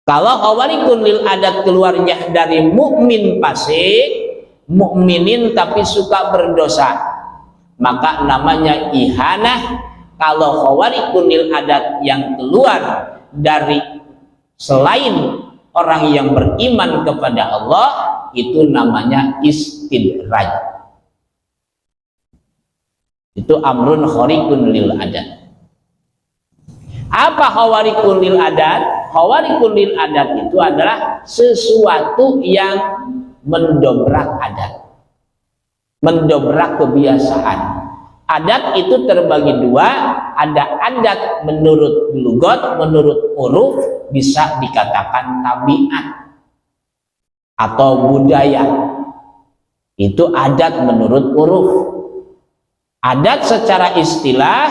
Kalau khawarikun lil adat keluarnya dari mukmin fasik, mukminin tapi suka berdosa, maka namanya ihanah. Kalau khawarikun lil adat yang keluar dari selain orang yang beriman kepada Allah itu namanya istidraj. Itu amrun khariqun lil adat. Apa khawarikul lil adat? Khawarikul lil adat itu adalah sesuatu yang mendobrak adat, mendobrak kebiasaan. Adat itu terbagi dua, ada adat menurut lugat, menurut uruf, bisa dikatakan tabiat atau budaya. Itu adat menurut uruf. Adat secara istilah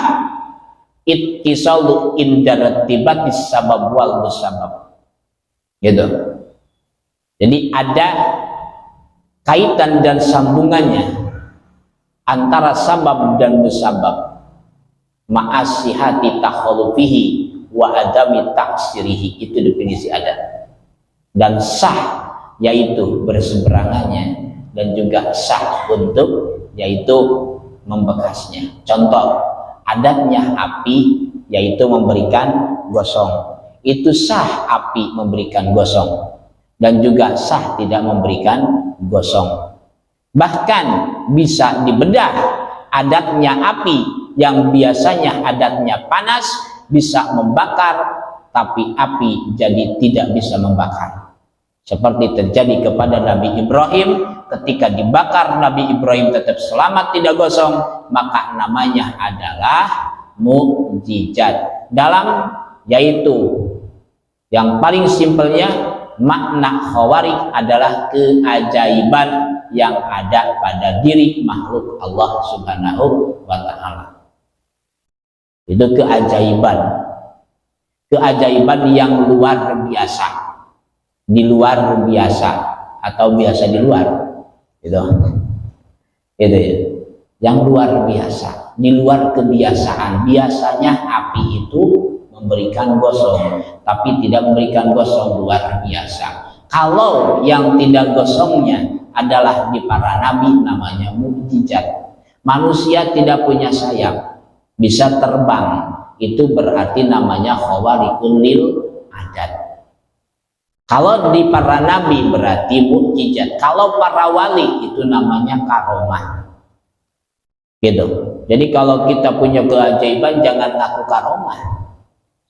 ittisalu indarattibatis sabab wal musabab, gitu. Jadi ada kaitan dan sambungannya antara sabab dan musabab, ma'asihati takhalufihi wa adami taksirihi. Itu definisi adat. Dan sah yaitu berseberangannya, dan juga sah untuk yaitu membekasnya. Contoh, adatnya api yaitu memberikan gosong, itu sah api memberikan gosong, dan juga sah tidak memberikan gosong. Bahkan bisa dibedah, adatnya api yang biasanya adatnya panas bisa membakar, tapi api jadi tidak bisa membakar. Seperti terjadi kepada Nabi Ibrahim, ketika dibakar Nabi Ibrahim tetap selamat, tidak gosong, maka namanya adalah mukjizat. Dalam yaitu yang paling simpelnya, makna khawarik adalah keajaiban yang ada pada diri makhluk Allah Subhanahu wa ta'ala. Itu keajaiban, keajaiban yang luar biasa, di luar biasa atau biasa di luar, itu ya, yang luar biasa, di luar kebiasaan. Biasanya api itu memberikan gosong, tapi tidak memberikan gosong luar biasa. Kalau yang tidak gosongnya adalah di para nabi, namanya mukjizat. Manusia tidak punya sayap, bisa terbang, itu berarti namanya khawarikul lil adat. Kalau di para nabi berarti mukjizat. Kalau para wali itu namanya karomah, gitu. Jadi kalau kita punya keajaiban, jangan ngaku karomah,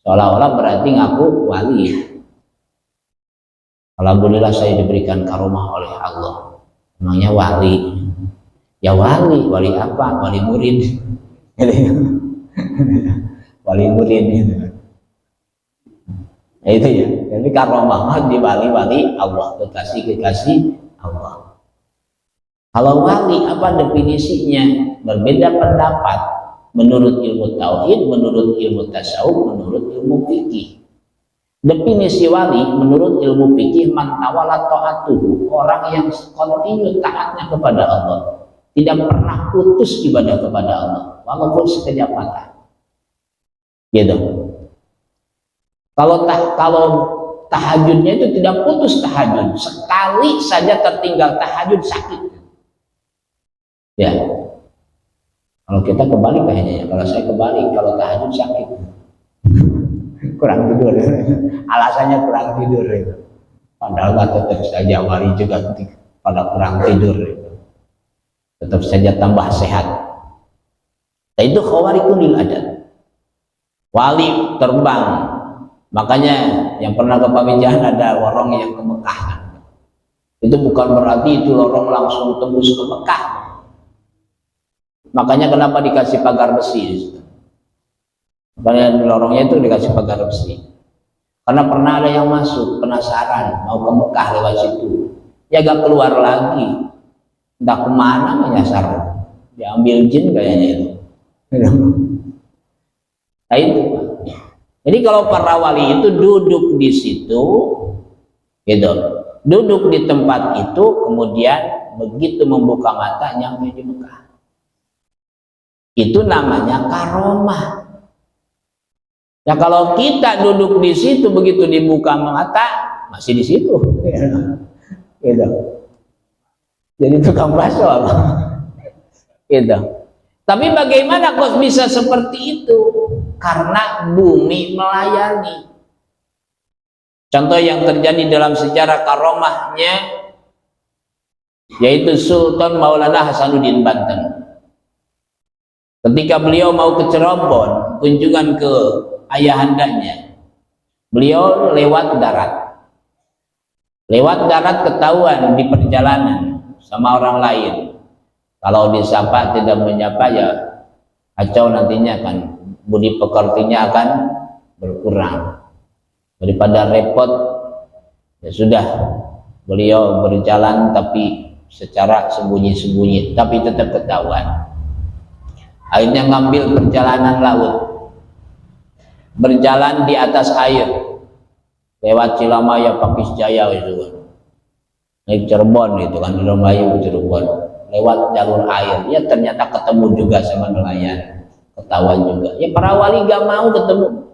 seolah-olah berarti ngaku wali. Alhamdulillah saya diberikan karomah oleh Allah. Emangnya wali? Ya wali, wali apa? Wali murid. Wali murid gitu. Nah, itu ya. Jadi karomah di wali-wali Allah, kekasih-kekasih Allah. Kalau wali apa definisinya? Berbeda pendapat menurut ilmu tauhid, menurut ilmu tasawuf, menurut ilmu fikih. Definisi wali menurut ilmu fikih, man tawalla ta'atuhu, orang yang kontinu taatnya kepada Allah, tidak pernah putus ibadah kepada Allah walaupun sekejap mata, gitu. Kalau tahajudnya itu tidak putus tahajud, sekali saja tertinggal tahajud sakit, ya. Kalau kita kebalik kayaknya ya, kalau saya kebalik, kalau tahajud sakit, kurang tidur, alasannya kurang tidur itu. Padahal tetap saja wali juga pada kurang tidur itu, tetap saja tambah sehat. Nah, itu khawarikul lil adat. Wali terbang, makanya yang pernah ke Pamijahan ada lorong yang ke Mekah. Itu bukan berarti itu lorong langsung tembus ke Mekah. Makanya kenapa dikasih pagar besi? Makanya lorongnya itu dikasih pagar besi. Karena pernah ada yang masuk penasaran mau ke Mekah lewat situ, ya gak keluar lagi, entah kemana menyasar, diambil jin kayaknya itu. Nah itu. Jadi kalau para wali itu duduk di situ, gitu, duduk di tempat itu, kemudian begitu membuka mata nyampe di Mekah. Itu namanya karomah. Ya kalau kita duduk di situ, begitu dibuka mata masih di situ, gitu. Jadi tukang bakso, gitu. Tapi bagaimana kok bisa seperti itu? Karena bumi melayani. Contoh yang terjadi dalam sejarah karomahnya yaitu Sultan Maulana Hasanuddin Banten. Ketika beliau mau ke Cirebon kunjungan ke ayahandanya, beliau lewat darat. Lewat darat ketahuan di perjalanan sama orang lain. Kalau disapa tidak menyapa ya kacau, nantinya kan budi pekertinya akan berkurang. Daripada repot, ya sudah, beliau berjalan tapi secara sembunyi-sembunyi, tapi tetap ketahuan. Akhirnya ngambil perjalanan laut, berjalan di atas air, lewat Cilamaya, Pakis Jaya itu kan, naik Cirebon itu kan, Cilamaya Cirebon, lewat jalur air, ya ternyata ketemu juga sama nelayan, ketahuan juga. Ya para wali gak mau ketemu.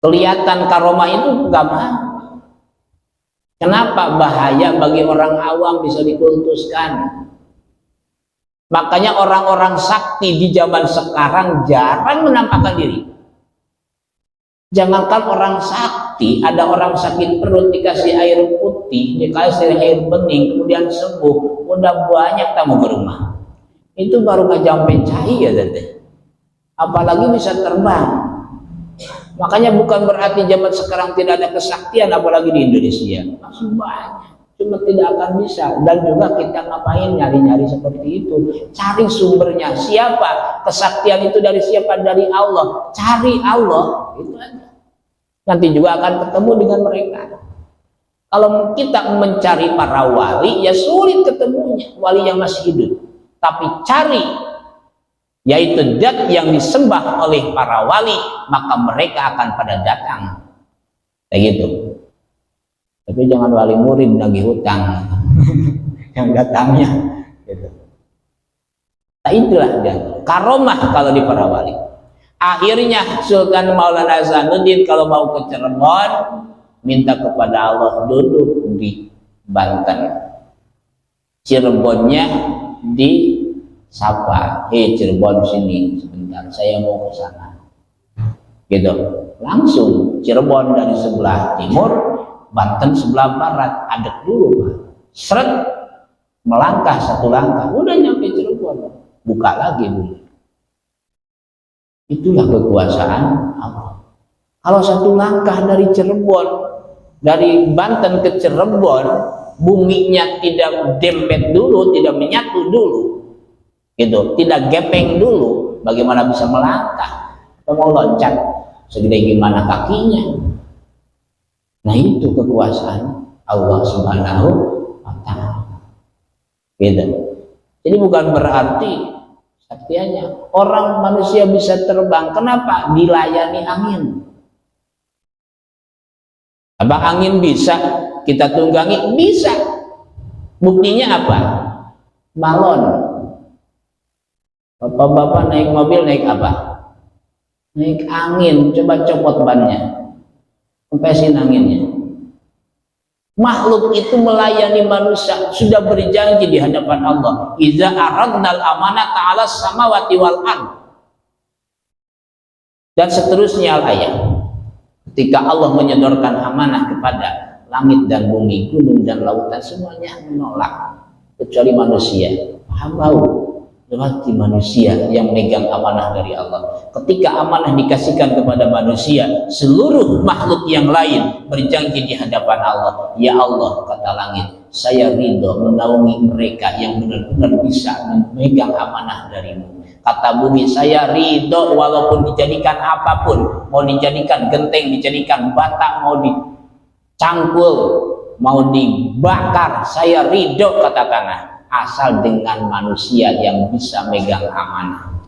Kelihatan karomah itu gak mau. Kenapa? Bahaya bagi orang awam, bisa dikultuskan. Makanya orang-orang sakti di zaman sekarang jarang menampakkan diri. Jangankan orang sakti, ada orang sakit perut dikasih air putih, dikasih air bening, kemudian sembuh, udah banyak tamu ke rumah. Itu baru gak sampai cahaya tante. Apalagi bisa terbang. Makanya bukan berarti zaman sekarang tidak ada kesaktian, apalagi di Indonesia masih banyak, cuma tidak akan bisa. Dan juga kita ngapain nyari-nyari seperti itu, cari sumbernya. Siapa kesaktian itu? Dari siapa? Dari Allah. Cari Allah, itu aja, nanti juga akan ketemu dengan mereka. Kalau kita mencari para wali ya sulit ketemunya, wali yang masih hidup. Tapi cari yaitu zat yang disembah oleh para wali, maka mereka akan pada datang. Kayak gitu. Tapi jangan wali murid nagih hutang yang datangnya gitu. Nah, itulah dia karomah kalau di para wali. Akhirnya Sultan Maulana Hasanuddin kalau mau ke Cirebon minta kepada Allah duduk di Banten. Cirebonnya di sapa, Cirebon sini sebentar, saya mau ke sana. Gitu. Langsung Cirebon dari sebelah timur, Banten sebelah barat, adek dulu, seret, melangkah satu langkah, udah nyampe Cirebon, buka lagi dulu. Itulah kekuasaan Allah. Kalau satu langkah dari Cirebon, dari Banten ke Cirebon, buminya tidak dempet dulu, tidak menyatu dulu, gitu, tidak gepeng dulu, bagaimana bisa melangkah? Atau mau loncat segede gimana kakinya? Nah, itu kekuasaan Allah Subhanahu wa Ta'ala. Gitu. Jadi bukan berarti saktianya orang manusia bisa terbang. Kenapa? Dilayani angin. Apa angin bisa kita tunggangi? Bisa. Buktinya apa? Balon. Bapak-bapak naik mobil naik apa? Naik angin. Coba copot bannya, kempesin anginnya. Makhluk itu melayani manusia, sudah berjanji di hadapan Allah, iza aradnal amanata 'alas samawati wal ard, dan seterusnya al-ayat. Ketika Allah menyodorkan amanah kepada langit dan bumi, gunung dan lautan, semuanya menolak kecuali manusia. Hambau berarti manusia yang megang amanah dari Allah. Ketika amanah dikasihkan kepada manusia, seluruh makhluk yang lain berjanji di hadapan Allah, ya Allah, kata langit, saya ridho menaungi mereka yang benar-benar bisa memegang amanah darimu. Kata bumi, saya ridho walaupun dijadikan apapun, mau dijadikan genteng, dijadikan bata, mau dicangkul, mau dibakar, saya ridho, kata tanah, asal dengan manusia yang bisa megang amanah.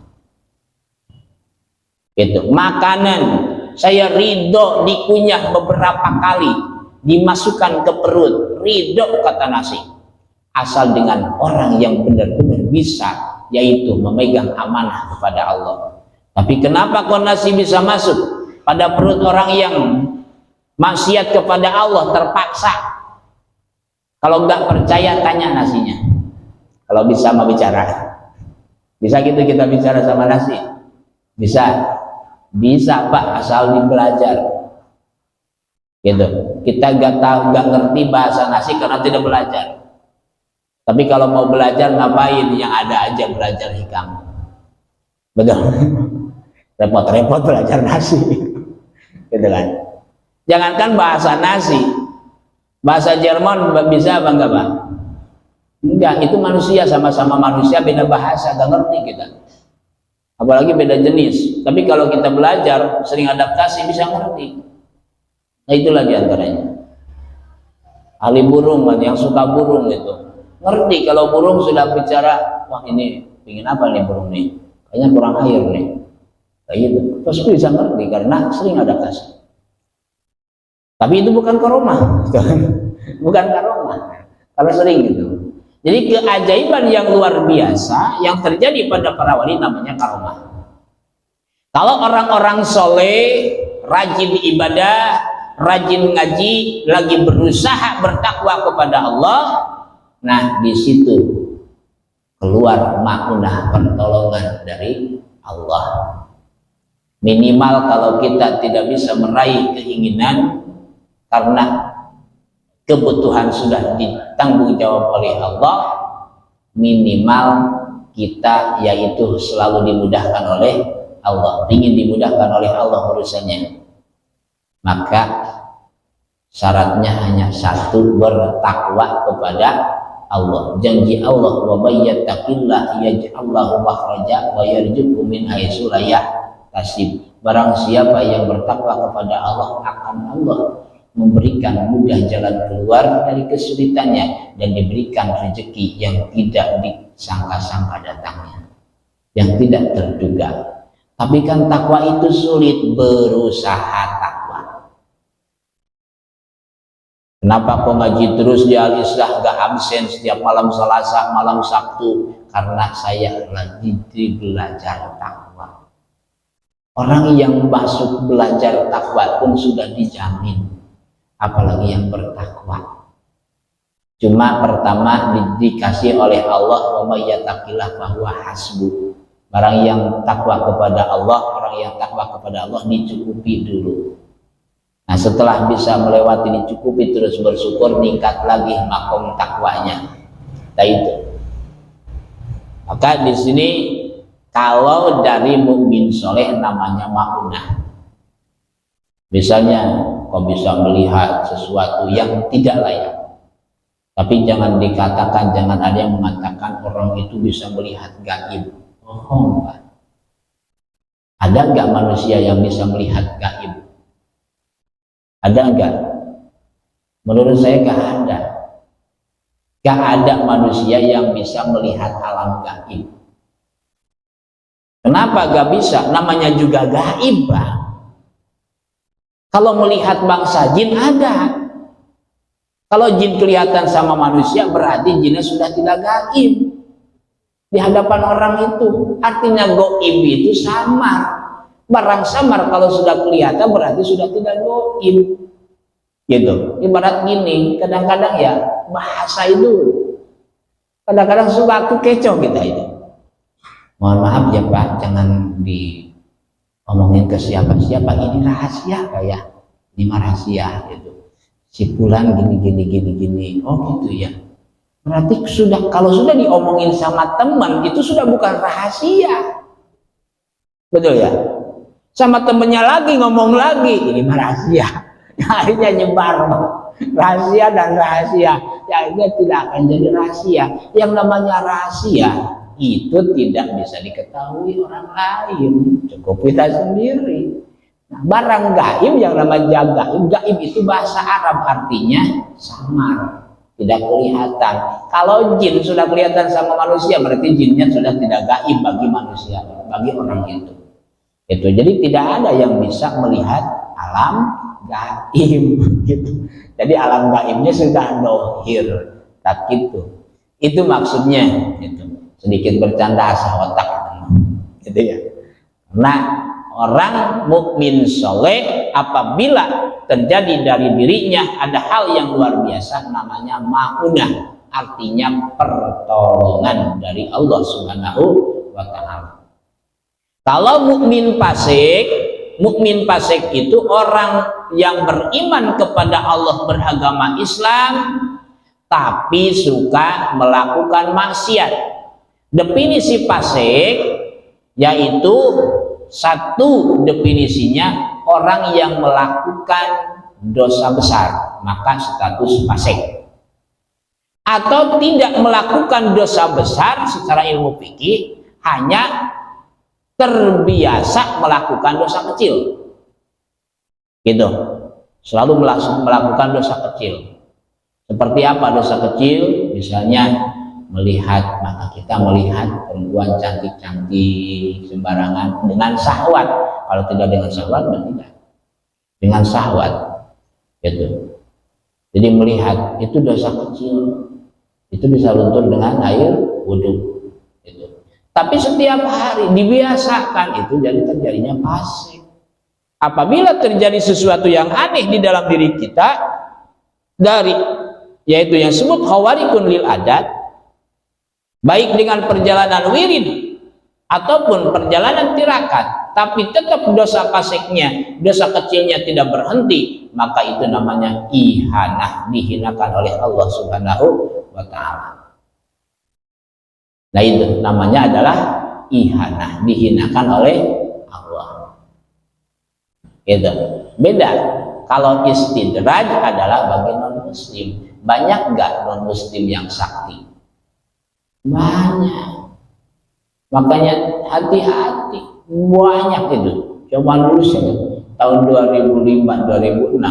Itu makanan, saya ridho dikunyah beberapa kali, dimasukkan ke perut, ridho, kata nasi, asal dengan orang yang benar-benar bisa, yaitu memegang amanah kepada Allah. Tapi kenapa kok nasi bisa masuk pada perut orang yang maksiat kepada Allah terpaksa? Kalau nggak percaya tanya nasinya. Kalau bisa mau bicara, bisa gitu kita bicara sama nasi? Bisa, bisa Pak, asal dibelajar. gitu. Kita nggak ngerti bahasa nasi karena tidak belajar. Tapi kalau mau belajar ngapain? Yang ada aja belajar hikam. Betul. Repot-repot belajar nasi. Gitu kan. Jangankan bahasa nasi, bahasa Jerman bisa apa enggak, Pak? Enggak, itu manusia, sama-sama manusia, beda bahasa, gak ngerti kita. Apalagi beda jenis. Tapi kalau kita belajar, sering adaptasi, bisa ngerti. Nah itulah diantaranya. Ahli burung kan, yang suka burung itu ngerti kalau burung sudah bicara, wah ini ingin apa nih burung nih? Kayaknya kurang air nih. Kayak gitu. Terus bisa ngerti karena sering adaptasi. Tapi itu bukan karomah, bukan karomah, karena sering gitu. Jadi keajaiban yang luar biasa yang terjadi pada para wali namanya karomah. Kalau orang-orang soleh, rajin ibadah, rajin ngaji, lagi berusaha bertakwa kepada Allah, nah di situ keluar maunah pertolongan dari Allah. Minimal kalau kita tidak bisa meraih keinginan karena kebutuhan sudah ditanggung jawab oleh Allah, minimal kita yaitu selalu dimudahkan oleh Allah, ingin dimudahkan oleh Allah urusannya, maka syaratnya hanya satu, bertakwa kepada Allah. Janji Allah, wa may yattaqillah yaj'al lahu makhraja wa yarzuqhu min haitsu la yahtasib. Barang siapa yang bertakwa kepada Allah, akan Allah memberikan mudah jalan keluar dari kesulitannya dan diberikan rezeki yang tidak disangka-sangka datangnya, yang tidak terduga. Tapi kan takwa itu sulit, berusaha takwa. Kenapa kok ngaji terus di Al-Islah gak absen setiap malam Selasa, malam Sabtu? Karena saya lagi belajar takwa. Orang yang masuk belajar takwa pun sudah dijamin, apalagi yang bertakwa. Cuma pertama dikasih oleh Allah, wa may yattaqillah fahuwa hasbuh. Barang yang takwa kepada Allah, orang yang takwa kepada Allah dicukupi dulu. Nah setelah bisa melewati dicukupi, terus bersyukur, meningkat lagi makom takwanya. Nah itu. Maka di sini kalau dari mukmin soleh namanya maunah. Misalnya kau bisa melihat sesuatu yang tidak layak, tapi jangan dikatakan, jangan ada yang mengatakan orang itu bisa melihat gaib. Oh, ada nggak manusia yang bisa melihat gaib? Ada nggak? Menurut saya nggak ada. Nggak ada manusia yang bisa melihat alam gaib. Kenapa nggak bisa? Namanya juga gaib, Pak. Kalau melihat bangsa jin ada. Kalau jin kelihatan sama manusia berarti jinnya sudah tidak gaib di hadapan orang itu. Artinya goib itu samar. Barang samar kalau sudah kelihatan berarti sudah tidak goib. Gitu. Ibarat gini, kadang-kadang ya bahasa itu kadang-kadang suka kecoh kita itu. Mohon maaf ya Pak, jangan diomongin ke siapa-siapa, ini rahasia kayak ini rahasia gitu. Si fulan gini. Oh gitu ya. Berarti sudah, kalau sudah diomongin sama teman itu sudah bukan rahasia. Betul ya? Sama temennya lagi ngomong lagi, ini rahasia. Akhirnya nyebar rahasia dan rahasia. Ya akhirnya tidak akan jadi rahasia. Yang namanya rahasia itu tidak bisa diketahui orang lain, cukup kita sendiri. Nah, barang gaib yang namanya gaib itu bahasa Arab, artinya samar, tidak kelihatan. Kalau jin sudah kelihatan sama manusia, berarti jinnya sudah tidak gaib bagi manusia, bagi orang itu. Jadi tidak ada yang bisa melihat alam gaib gitu. Jadi alam gaibnya sudah dohir, tak gitu. Itu maksudnya gitu. Sedikit bercanda asal otak gitu ya. Nah, orang mukmin soleh apabila terjadi dari dirinya ada hal yang luar biasa namanya maunah, artinya pertolongan dari Allah Subhanahu wa taala. Kalau mukmin fasik Mukmin fasik itu orang yang beriman kepada Allah, beragama Islam, tapi suka melakukan maksiat. Definisi fasik yaitu, satu definisinya orang yang melakukan dosa besar, maka status fasik. Atau tidak melakukan dosa besar secara ilmu fikih, hanya terbiasa melakukan dosa kecil, gitu. Selalu melakukan dosa kecil. Seperti apa dosa kecil? Misalnya melihat, maka kita melihat perempuan cantik-cantik sembarangan dengan syahwat. Kalau tidak dengan syahwat, tidak. Dengan syahwat, gitu. Jadi melihat itu dosa kecil, itu bisa luntur dengan air wudhu, gitu. Tapi setiap hari dibiasakan, itu jadi terjadinya fasik. Apabila terjadi sesuatu yang aneh di dalam diri kita, yaitu yang disebut khawarikun lil adat, baik dengan perjalanan wirid ataupun perjalanan tirakat, tapi tetap dosa fasiknya, dosa kecilnya tidak berhenti, maka itu namanya ihanah, dihinakan oleh Allah Subhanahu wa ta'ala. Nah, itu namanya adalah ihanah, dihinakan oleh Allah. Gitu. Beda. Kalau istidraj adalah bagi non muslim. Banyak nggak non muslim yang sakti? Banyak. Makanya hati-hati, banyak itu. Coba lulus ya, tahun 2005-2006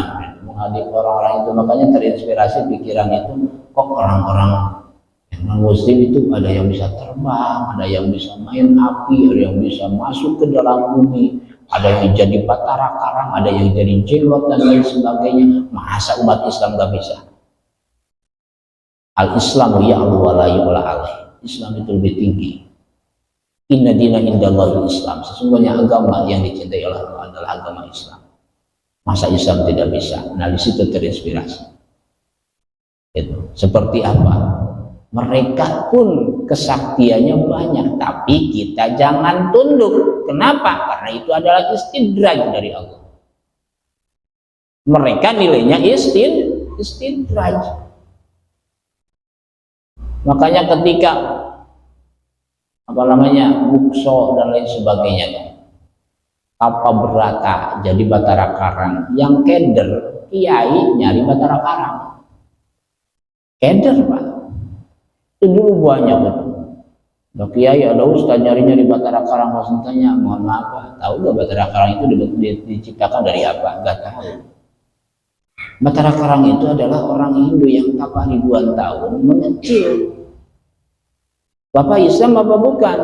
menghadapi orang-orang itu, makanya terinspirasi pikiran itu, kok orang-orang yang non muslim itu ada yang bisa terbang, ada yang bisa main api, ada yang bisa masuk ke dalam bumi, ada yang jadi batara karang, ada yang jadi jelot dan lain sebagainya. Masa umat Islam gak bisa? Al-Islamu ya'lu wa la yu'la alaih. Islam itu lebih tinggi. Inna dina indallahil Islam. Sesungguhnya agama yang dicintai oleh Allah adalah agama Islam. Masa Islam tidak bisa? Nah, di situ terinspirasi. Itu seperti apa? Mereka pun kesaktiannya banyak, tapi kita jangan tunduk. Kenapa? Karena itu adalah istidraj dari Allah. Mereka nilainya istidraj. Makanya ketika bukso dan lain sebagainya, apa berata jadi batara karang, yang keder kiai nyari batara karang, keder Pak. Itu dulu banyak itu. Ada kiai, ada ustaz nyari batara karang, langsung tanya, mohon maaf Pak, tahu gak batara karang itu diciptakan dari apa? Gak tahu. Batara karang itu adalah orang Hindu yang tapah ribuan tahun mengecil. Bapak Islam apa bukan?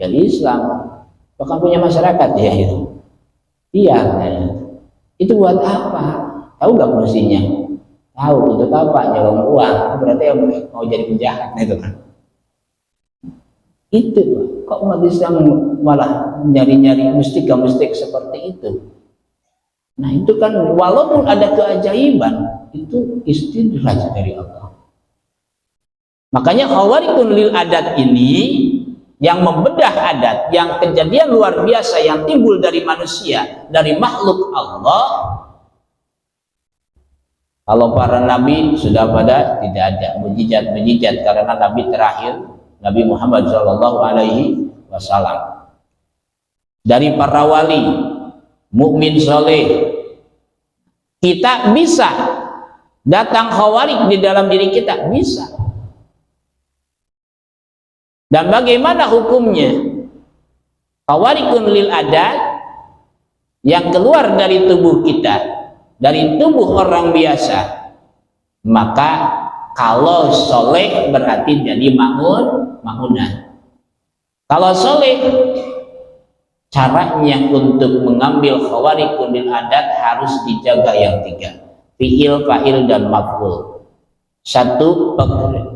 Ya Islam. Bahkan punya masyarakat ya itu. Iya. Itu buat apa? Tahu gak fungsinya? Tahu untuk apa? Nyolong uang. Berarti yang mau jadi penjahat itu kan. Itu kok umat Islam malah nyari-nyari mistik seperti itu. Nah itu kan walaupun ada keajaiban, itu istidraj dari Allah. Makanya khawarikun lil adat ini yang membedah adat, yang kejadian luar biasa yang timbul dari manusia, dari makhluk Allah. Kalau para nabi sudah pada tidak ada mujizat karena nabi terakhir Nabi Muhammad SAW. Dari para wali, mukmin soleh, kita bisa datang khawarik di dalam diri kita, bisa. Dan bagaimana hukumnya? Khawarikun lil adat yang keluar dari tubuh kita, dari tubuh orang biasa, maka kalau soleh berarti jadi makmunan. Kalau soleh, caranya untuk mengambil khawarikun lil adat harus dijaga yang tiga: fi'il, fa'il, dan maf'ul. Satu,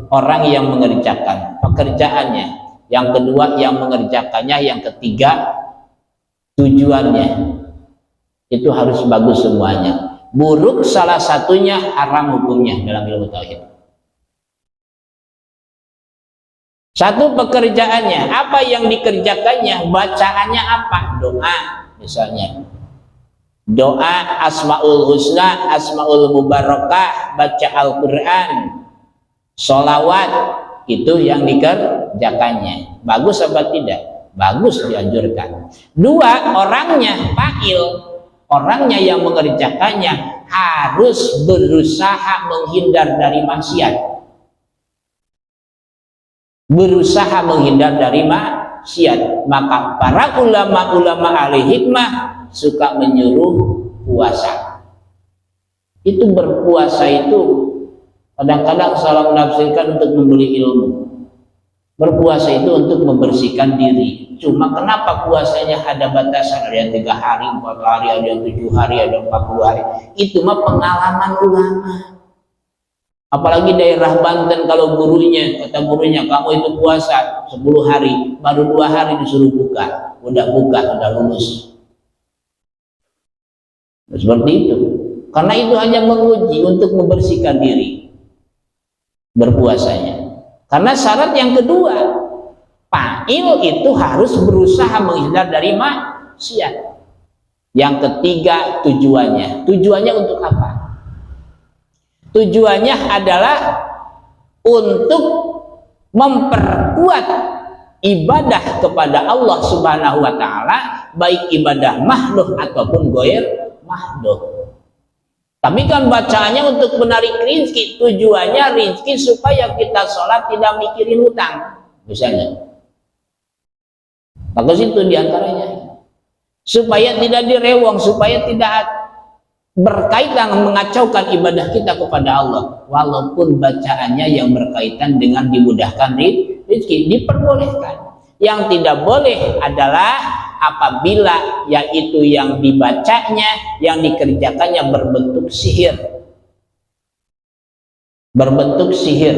orang yang mengerjakan pekerjaannya. Yang kedua, yang mengerjakannya. Yang ketiga, tujuannya. Itu harus bagus semuanya. Buruk salah satunya, haram hukumnya dalam ilmu tauhid. Satu, pekerjaannya. Apa yang dikerjakannya? Bacaannya apa? Doa. misalnya doa asmaul husna, asmaul mubarakah, baca Al-Quran, sholawat, itu yang dikerjakannya. Bagus apa tidak? Bagus, dianjurkan. Dua, orangnya fa'il, orangnya yang mengerjakannya harus berusaha menghindar dari maksiat, berusaha menghindar dari maksiat. Maka para ulama-ulama ahli hikmah suka menyuruh puasa. Itu berpuasa itu kadang-kadang salah menafsirkan untuk membeli ilmu. Berpuasa itu untuk membersihkan diri. Cuma kenapa puasanya ada batasan? Ada yang 3 hari, 4 hari, ada yang 7 hari, ada 40 hari. Itu mah pengalaman ulama. Apalagi daerah Banten, kalau gurunya, kata gurunya, kamu itu puasa 10 hari, baru 2 hari disuruh buka. Udah buka, udah lulus. Nah, seperti itu. Karena itu hanya menguji untuk membersihkan diri berpuasanya. Karena syarat yang kedua, fa'il itu harus berusaha menghindar dari maksiat. Yang ketiga, tujuannya. Tujuannya untuk apa? Tujuannya adalah untuk memperkuat ibadah kepada Allah Subhanahu wa taala, baik ibadah makhluk ataupun ghair makhluk. Tapi kan bacaannya untuk menarik rizki, tujuannya rizki supaya kita sholat tidak mikirin hutang, misalnya. Bagus itu diantaranya. Supaya tidak direwong, supaya tidak berkaitan mengacaukan ibadah kita kepada Allah. Walaupun bacaannya yang berkaitan dengan dimudahkan rizki, diperbolehkan. Yang tidak boleh adalah apabila yaitu yang dibacanya, yang dikerjakannya berbentuk sihir. Berbentuk sihir.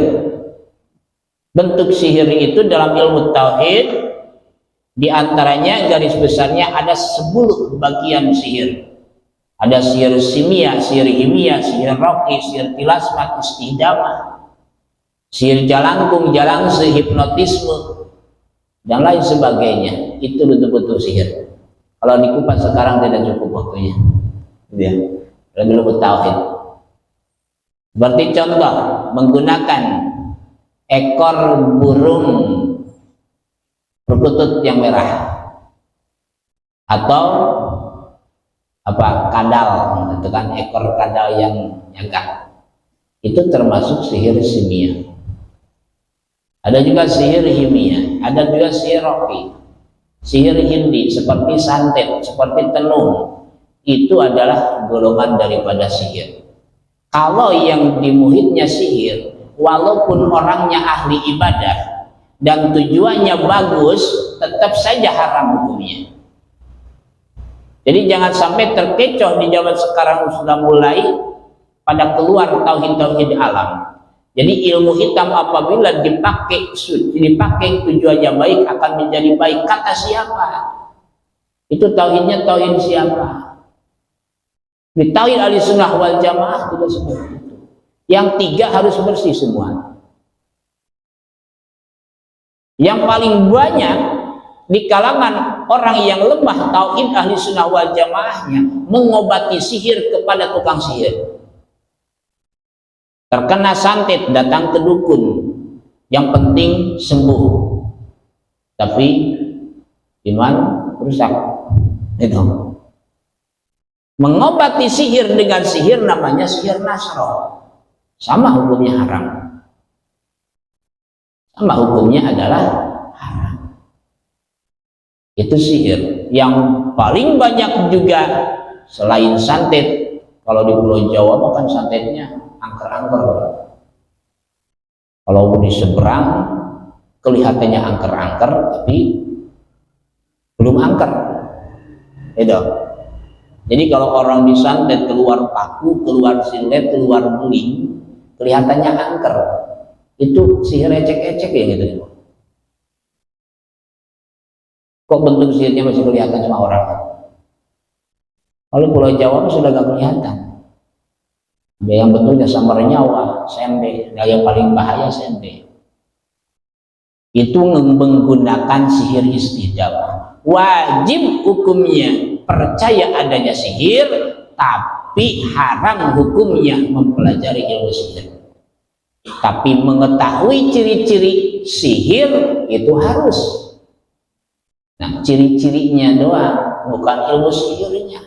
Bentuk sihir itu dalam ilmu tauhid, diantaranya garis besarnya ada 10 bagian sihir. Ada sihir simia, sihir himia, sihir roki, sihir tilasmat, istihdamah, sihir jalangkung, jalangse, hipnotisme, dan lain sebagainya. Itu betul-betul sihir. Kalau dikupas sekarang tidak cukup waktunya. Ya, lebih tauhid. Seperti contoh menggunakan ekor burung perkutut yang merah atau apa, kadal, itu kan ekor kadal yang nyangka. Itu termasuk sihir simia. Ada juga sihir himia, ada juga sihir roki, sihir hindi seperti santet, seperti tenung. Itu adalah golongan daripada sihir. Kalau yang di muhitnya sihir, walaupun orangnya ahli ibadah dan tujuannya bagus, tetap saja haram hukumnya. Jadi jangan sampai terkecoh di zaman sekarang sudah mulai pada keluar tauhid-tauhid alam. Jadi ilmu hitam apabila dipakai tujuannya baik akan menjadi baik. Kata siapa? Itu tauhidnya tauhid siapa? Di tauhid Ahlussunnah wal Jamaah tidak seperti itu. Yang 3 harus bersih semua. Yang paling banyak di kalangan orang yang lemah tauhid Ahlussunnah wal Jamaahnya mengobati sihir kepada tukang sihir. Terkena santet datang ke dukun, yang penting sembuh, tapi iman rusak. Itu mengobati sihir dengan sihir namanya sihir nasro, sama hukumnya haram, sama hukumnya adalah haram. Itu sihir yang paling banyak juga selain santet. Kalau di Pulau Jawa makan santetnya angker-angker. Kalau di seberang kelihatannya angker-angker, tapi belum angker. Itu. Jadi kalau orang disantet keluar paku, keluar silet, keluar beling, kelihatannya angker. Itu sihir ecek-ecek ya gitu. Kok bentuk sihirnya masih kelihatan sama orang? Kalau Pulau Jawa sudah gak kelihatan. Ada yang bentuknya samar nyawa, sende. Nah, yang paling bahaya sende. Itu menggunakan sihir istihdamah. Wajib hukumnya percaya adanya sihir, tapi haram hukumnya mempelajari ilmu sihir. Tapi mengetahui ciri-ciri sihir itu harus. Nah, ciri-cirinya doang, bukan ilmu sihirnya.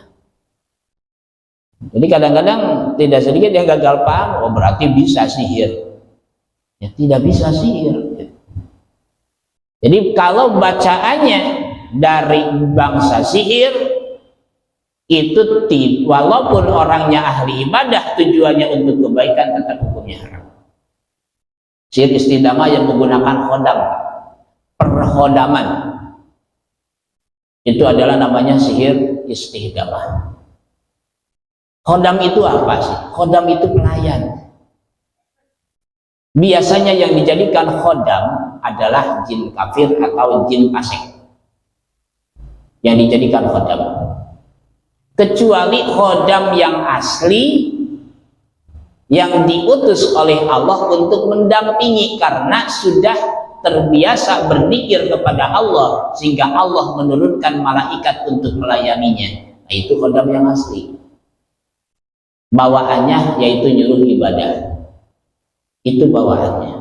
Jadi kadang-kadang tidak sedikit yang gagal paham, oh berarti bisa sihir. Ya tidak bisa sihir. Jadi kalau bacaannya dari bangsa sihir itu walaupun orangnya ahli ibadah, tujuannya untuk kebaikan, tetap hukumnya haram. Sihir istidamah yang menggunakan khodam, perhodaman, itu adalah namanya sihir istidamah. Khodam itu apa sih? Khodam itu pelayan. Biasanya yang dijadikan khodam adalah jin kafir atau jin fasik yang dijadikan khodam. Kecuali khodam yang asli yang diutus oleh Allah untuk mendampingi karena sudah terbiasa berzikir kepada Allah sehingga Allah menurunkan malaikat untuk melayaninya. Nah, itu khodam yang asli. Bawaannya yaitu nyuruh ibadah. Itu bawaannya.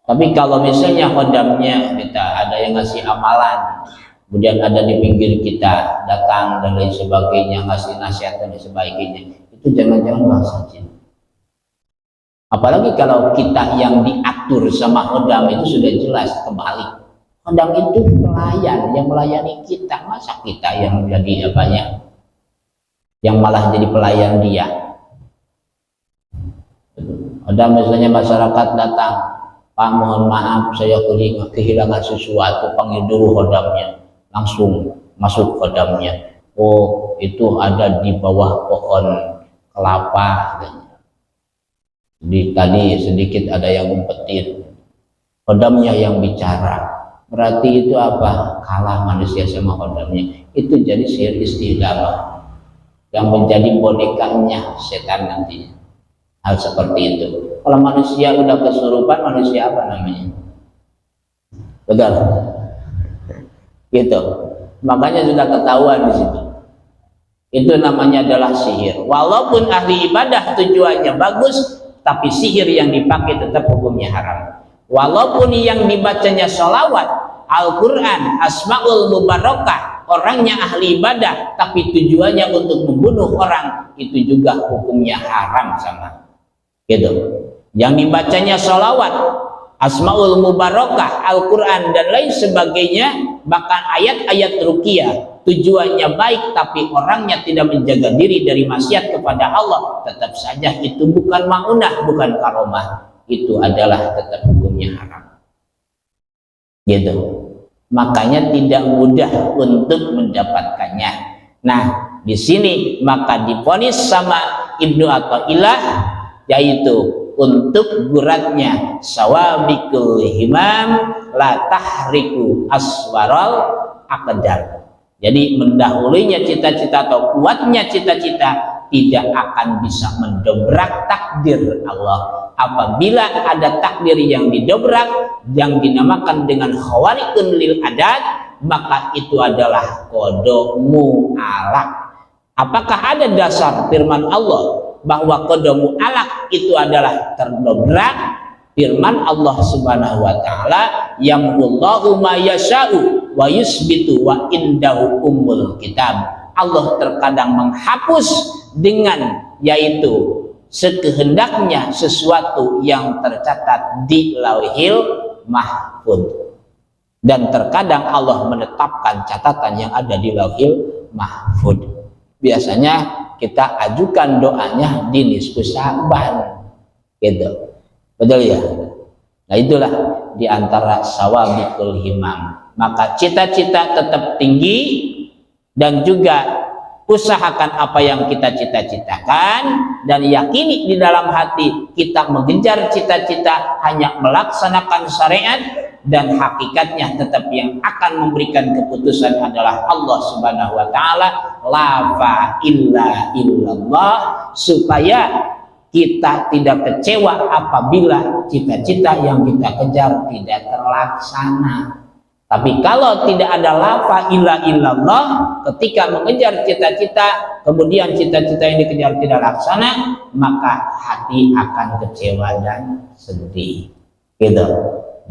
Tapi kalau misalnya khodamnya kita ada yang ngasih amalan, kemudian ada di pinggir kita datang dan lain sebagainya, ngasih nasihat dan lain sebagainya, itu jangan-jangan bangsa jin. Apalagi kalau kita yang diatur sama khodam itu sudah jelas kebalik. Khodam itu pelayan yang melayani kita, masa kita yang jadi apanya? Yang malah jadi pelayan dia. Ada misalnya masyarakat datang, Pak mohon maaf saya kehilangan sesuatu, panggil dulu khodamnya, langsung masuk khodamnya. Oh itu ada di bawah pohon kelapa. Jadi tadi sedikit ada yang ngumpetin, khodamnya yang bicara. Berarti itu apa? Kalah manusia sama khodamnya. Itu jadi sihir istidamah yang menjadi bonekanya setan nantinya. Hal seperti itu. Kalau manusia udah kesurupan, manusia apa namanya? Betul. Gitu. Makanya sudah ketahuan di situ. Itu namanya adalah sihir. Walaupun ahli ibadah tujuannya bagus, tapi sihir yang dipakai tetap hukumnya haram. Walaupun yang dibacanya sholawat, Al-Quran, Asmaul Mubarakah, orangnya ahli ibadah, tapi tujuannya untuk membunuh orang, itu juga hukumnya haram sama. Gitu. Yang dibacanya sholawat, Asmaul Mubarakah, Al-Quran dan lain sebagainya, bahkan ayat-ayat ruqyah, tujuannya baik tapi orangnya tidak menjaga diri dari maksiat kepada Allah, tetap saja itu bukan maunah, bukan karomah, itu adalah tetap hukumnya haram. Gitu. Makanya tidak mudah untuk mendapatkannya. Nah, di sini maka divonis sama Ibnu Athaillah, yaitu untuk guratnya sawabikul himam la tahriku aswaral aqdar. Jadi mendahulunya cita-cita atau kuatnya cita-cita tidak akan bisa mendobrak takdir Allah. Apabila ada takdir yang didobrak yang dinamakan dengan khawariqun lil adat, maka itu adalah qada mu'alaq. Apakah ada dasar firman Allah bahwa qada mu'alaq itu adalah terdobrak? Firman Allah Subhanahu wa taala, yamhullahu ma yasha'u wa yusbitu wa indahu ummul kitab. Allah terkadang menghapus dengan yaitu sekehendaknya sesuatu yang tercatat di Lauhil Mahfuz, dan terkadang Allah menetapkan catatan yang ada di Lauhil Mahfuz. Biasanya kita ajukan doanya di nisfu Sya'ban, gitu. Betul ya? Nah itulah diantara sawabikul himam. Maka cita-cita tetap tinggi dan juga usahakan apa yang kita cita-citakan, dan yakini di dalam hati kita mengejar cita-cita hanya melaksanakan syariat, dan hakikatnya tetap yang akan memberikan keputusan adalah Allah Subhanahu wa taala, la fa illa illallah, supaya kita tidak kecewa apabila cita-cita yang kita kejar tidak terlaksana. Tapi kalau tidak ada la ilaha illallah ketika mengejar cita-cita, kemudian cita-cita yang dikejar tidak laksana, maka hati akan kecewa dan sedih. Gitu.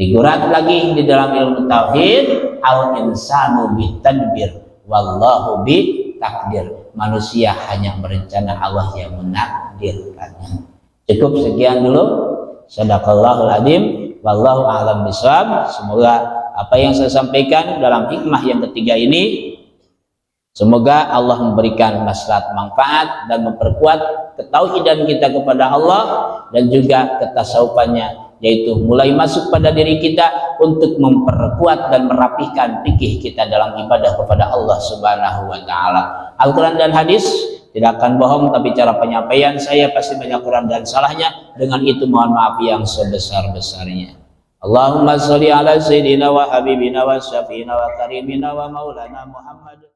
Digurat lagi di dalam ilmu tauhid, al insanu bitadbir wallahu bi takdir. Manusia hanya berencana, Allah yang menakdirkannya. Cukup sekian dulu. Shadaqallahul adzim. Wallahu a'lam bishawab. Semoga apa yang saya sampaikan dalam hikmah yang ketiga ini, semoga Allah memberikan maslahat manfaat dan memperkuat ketauhidan kita kepada Allah dan juga ketasawufannya, yaitu mulai masuk pada diri kita untuk memperkuat dan merapihkan fikih kita dalam ibadah kepada Allah Subhanahu wa taala. Al-Qur'an dan hadis tidak akan bohong, tapi cara penyampaian saya pasti banyak kurang dan salahnya. Dengan itu mohon maaf yang sebesar-besarnya. Allahumma sholli ala sayyidina wa habibina wa syafiina wa karimina wa maulana Muhammad.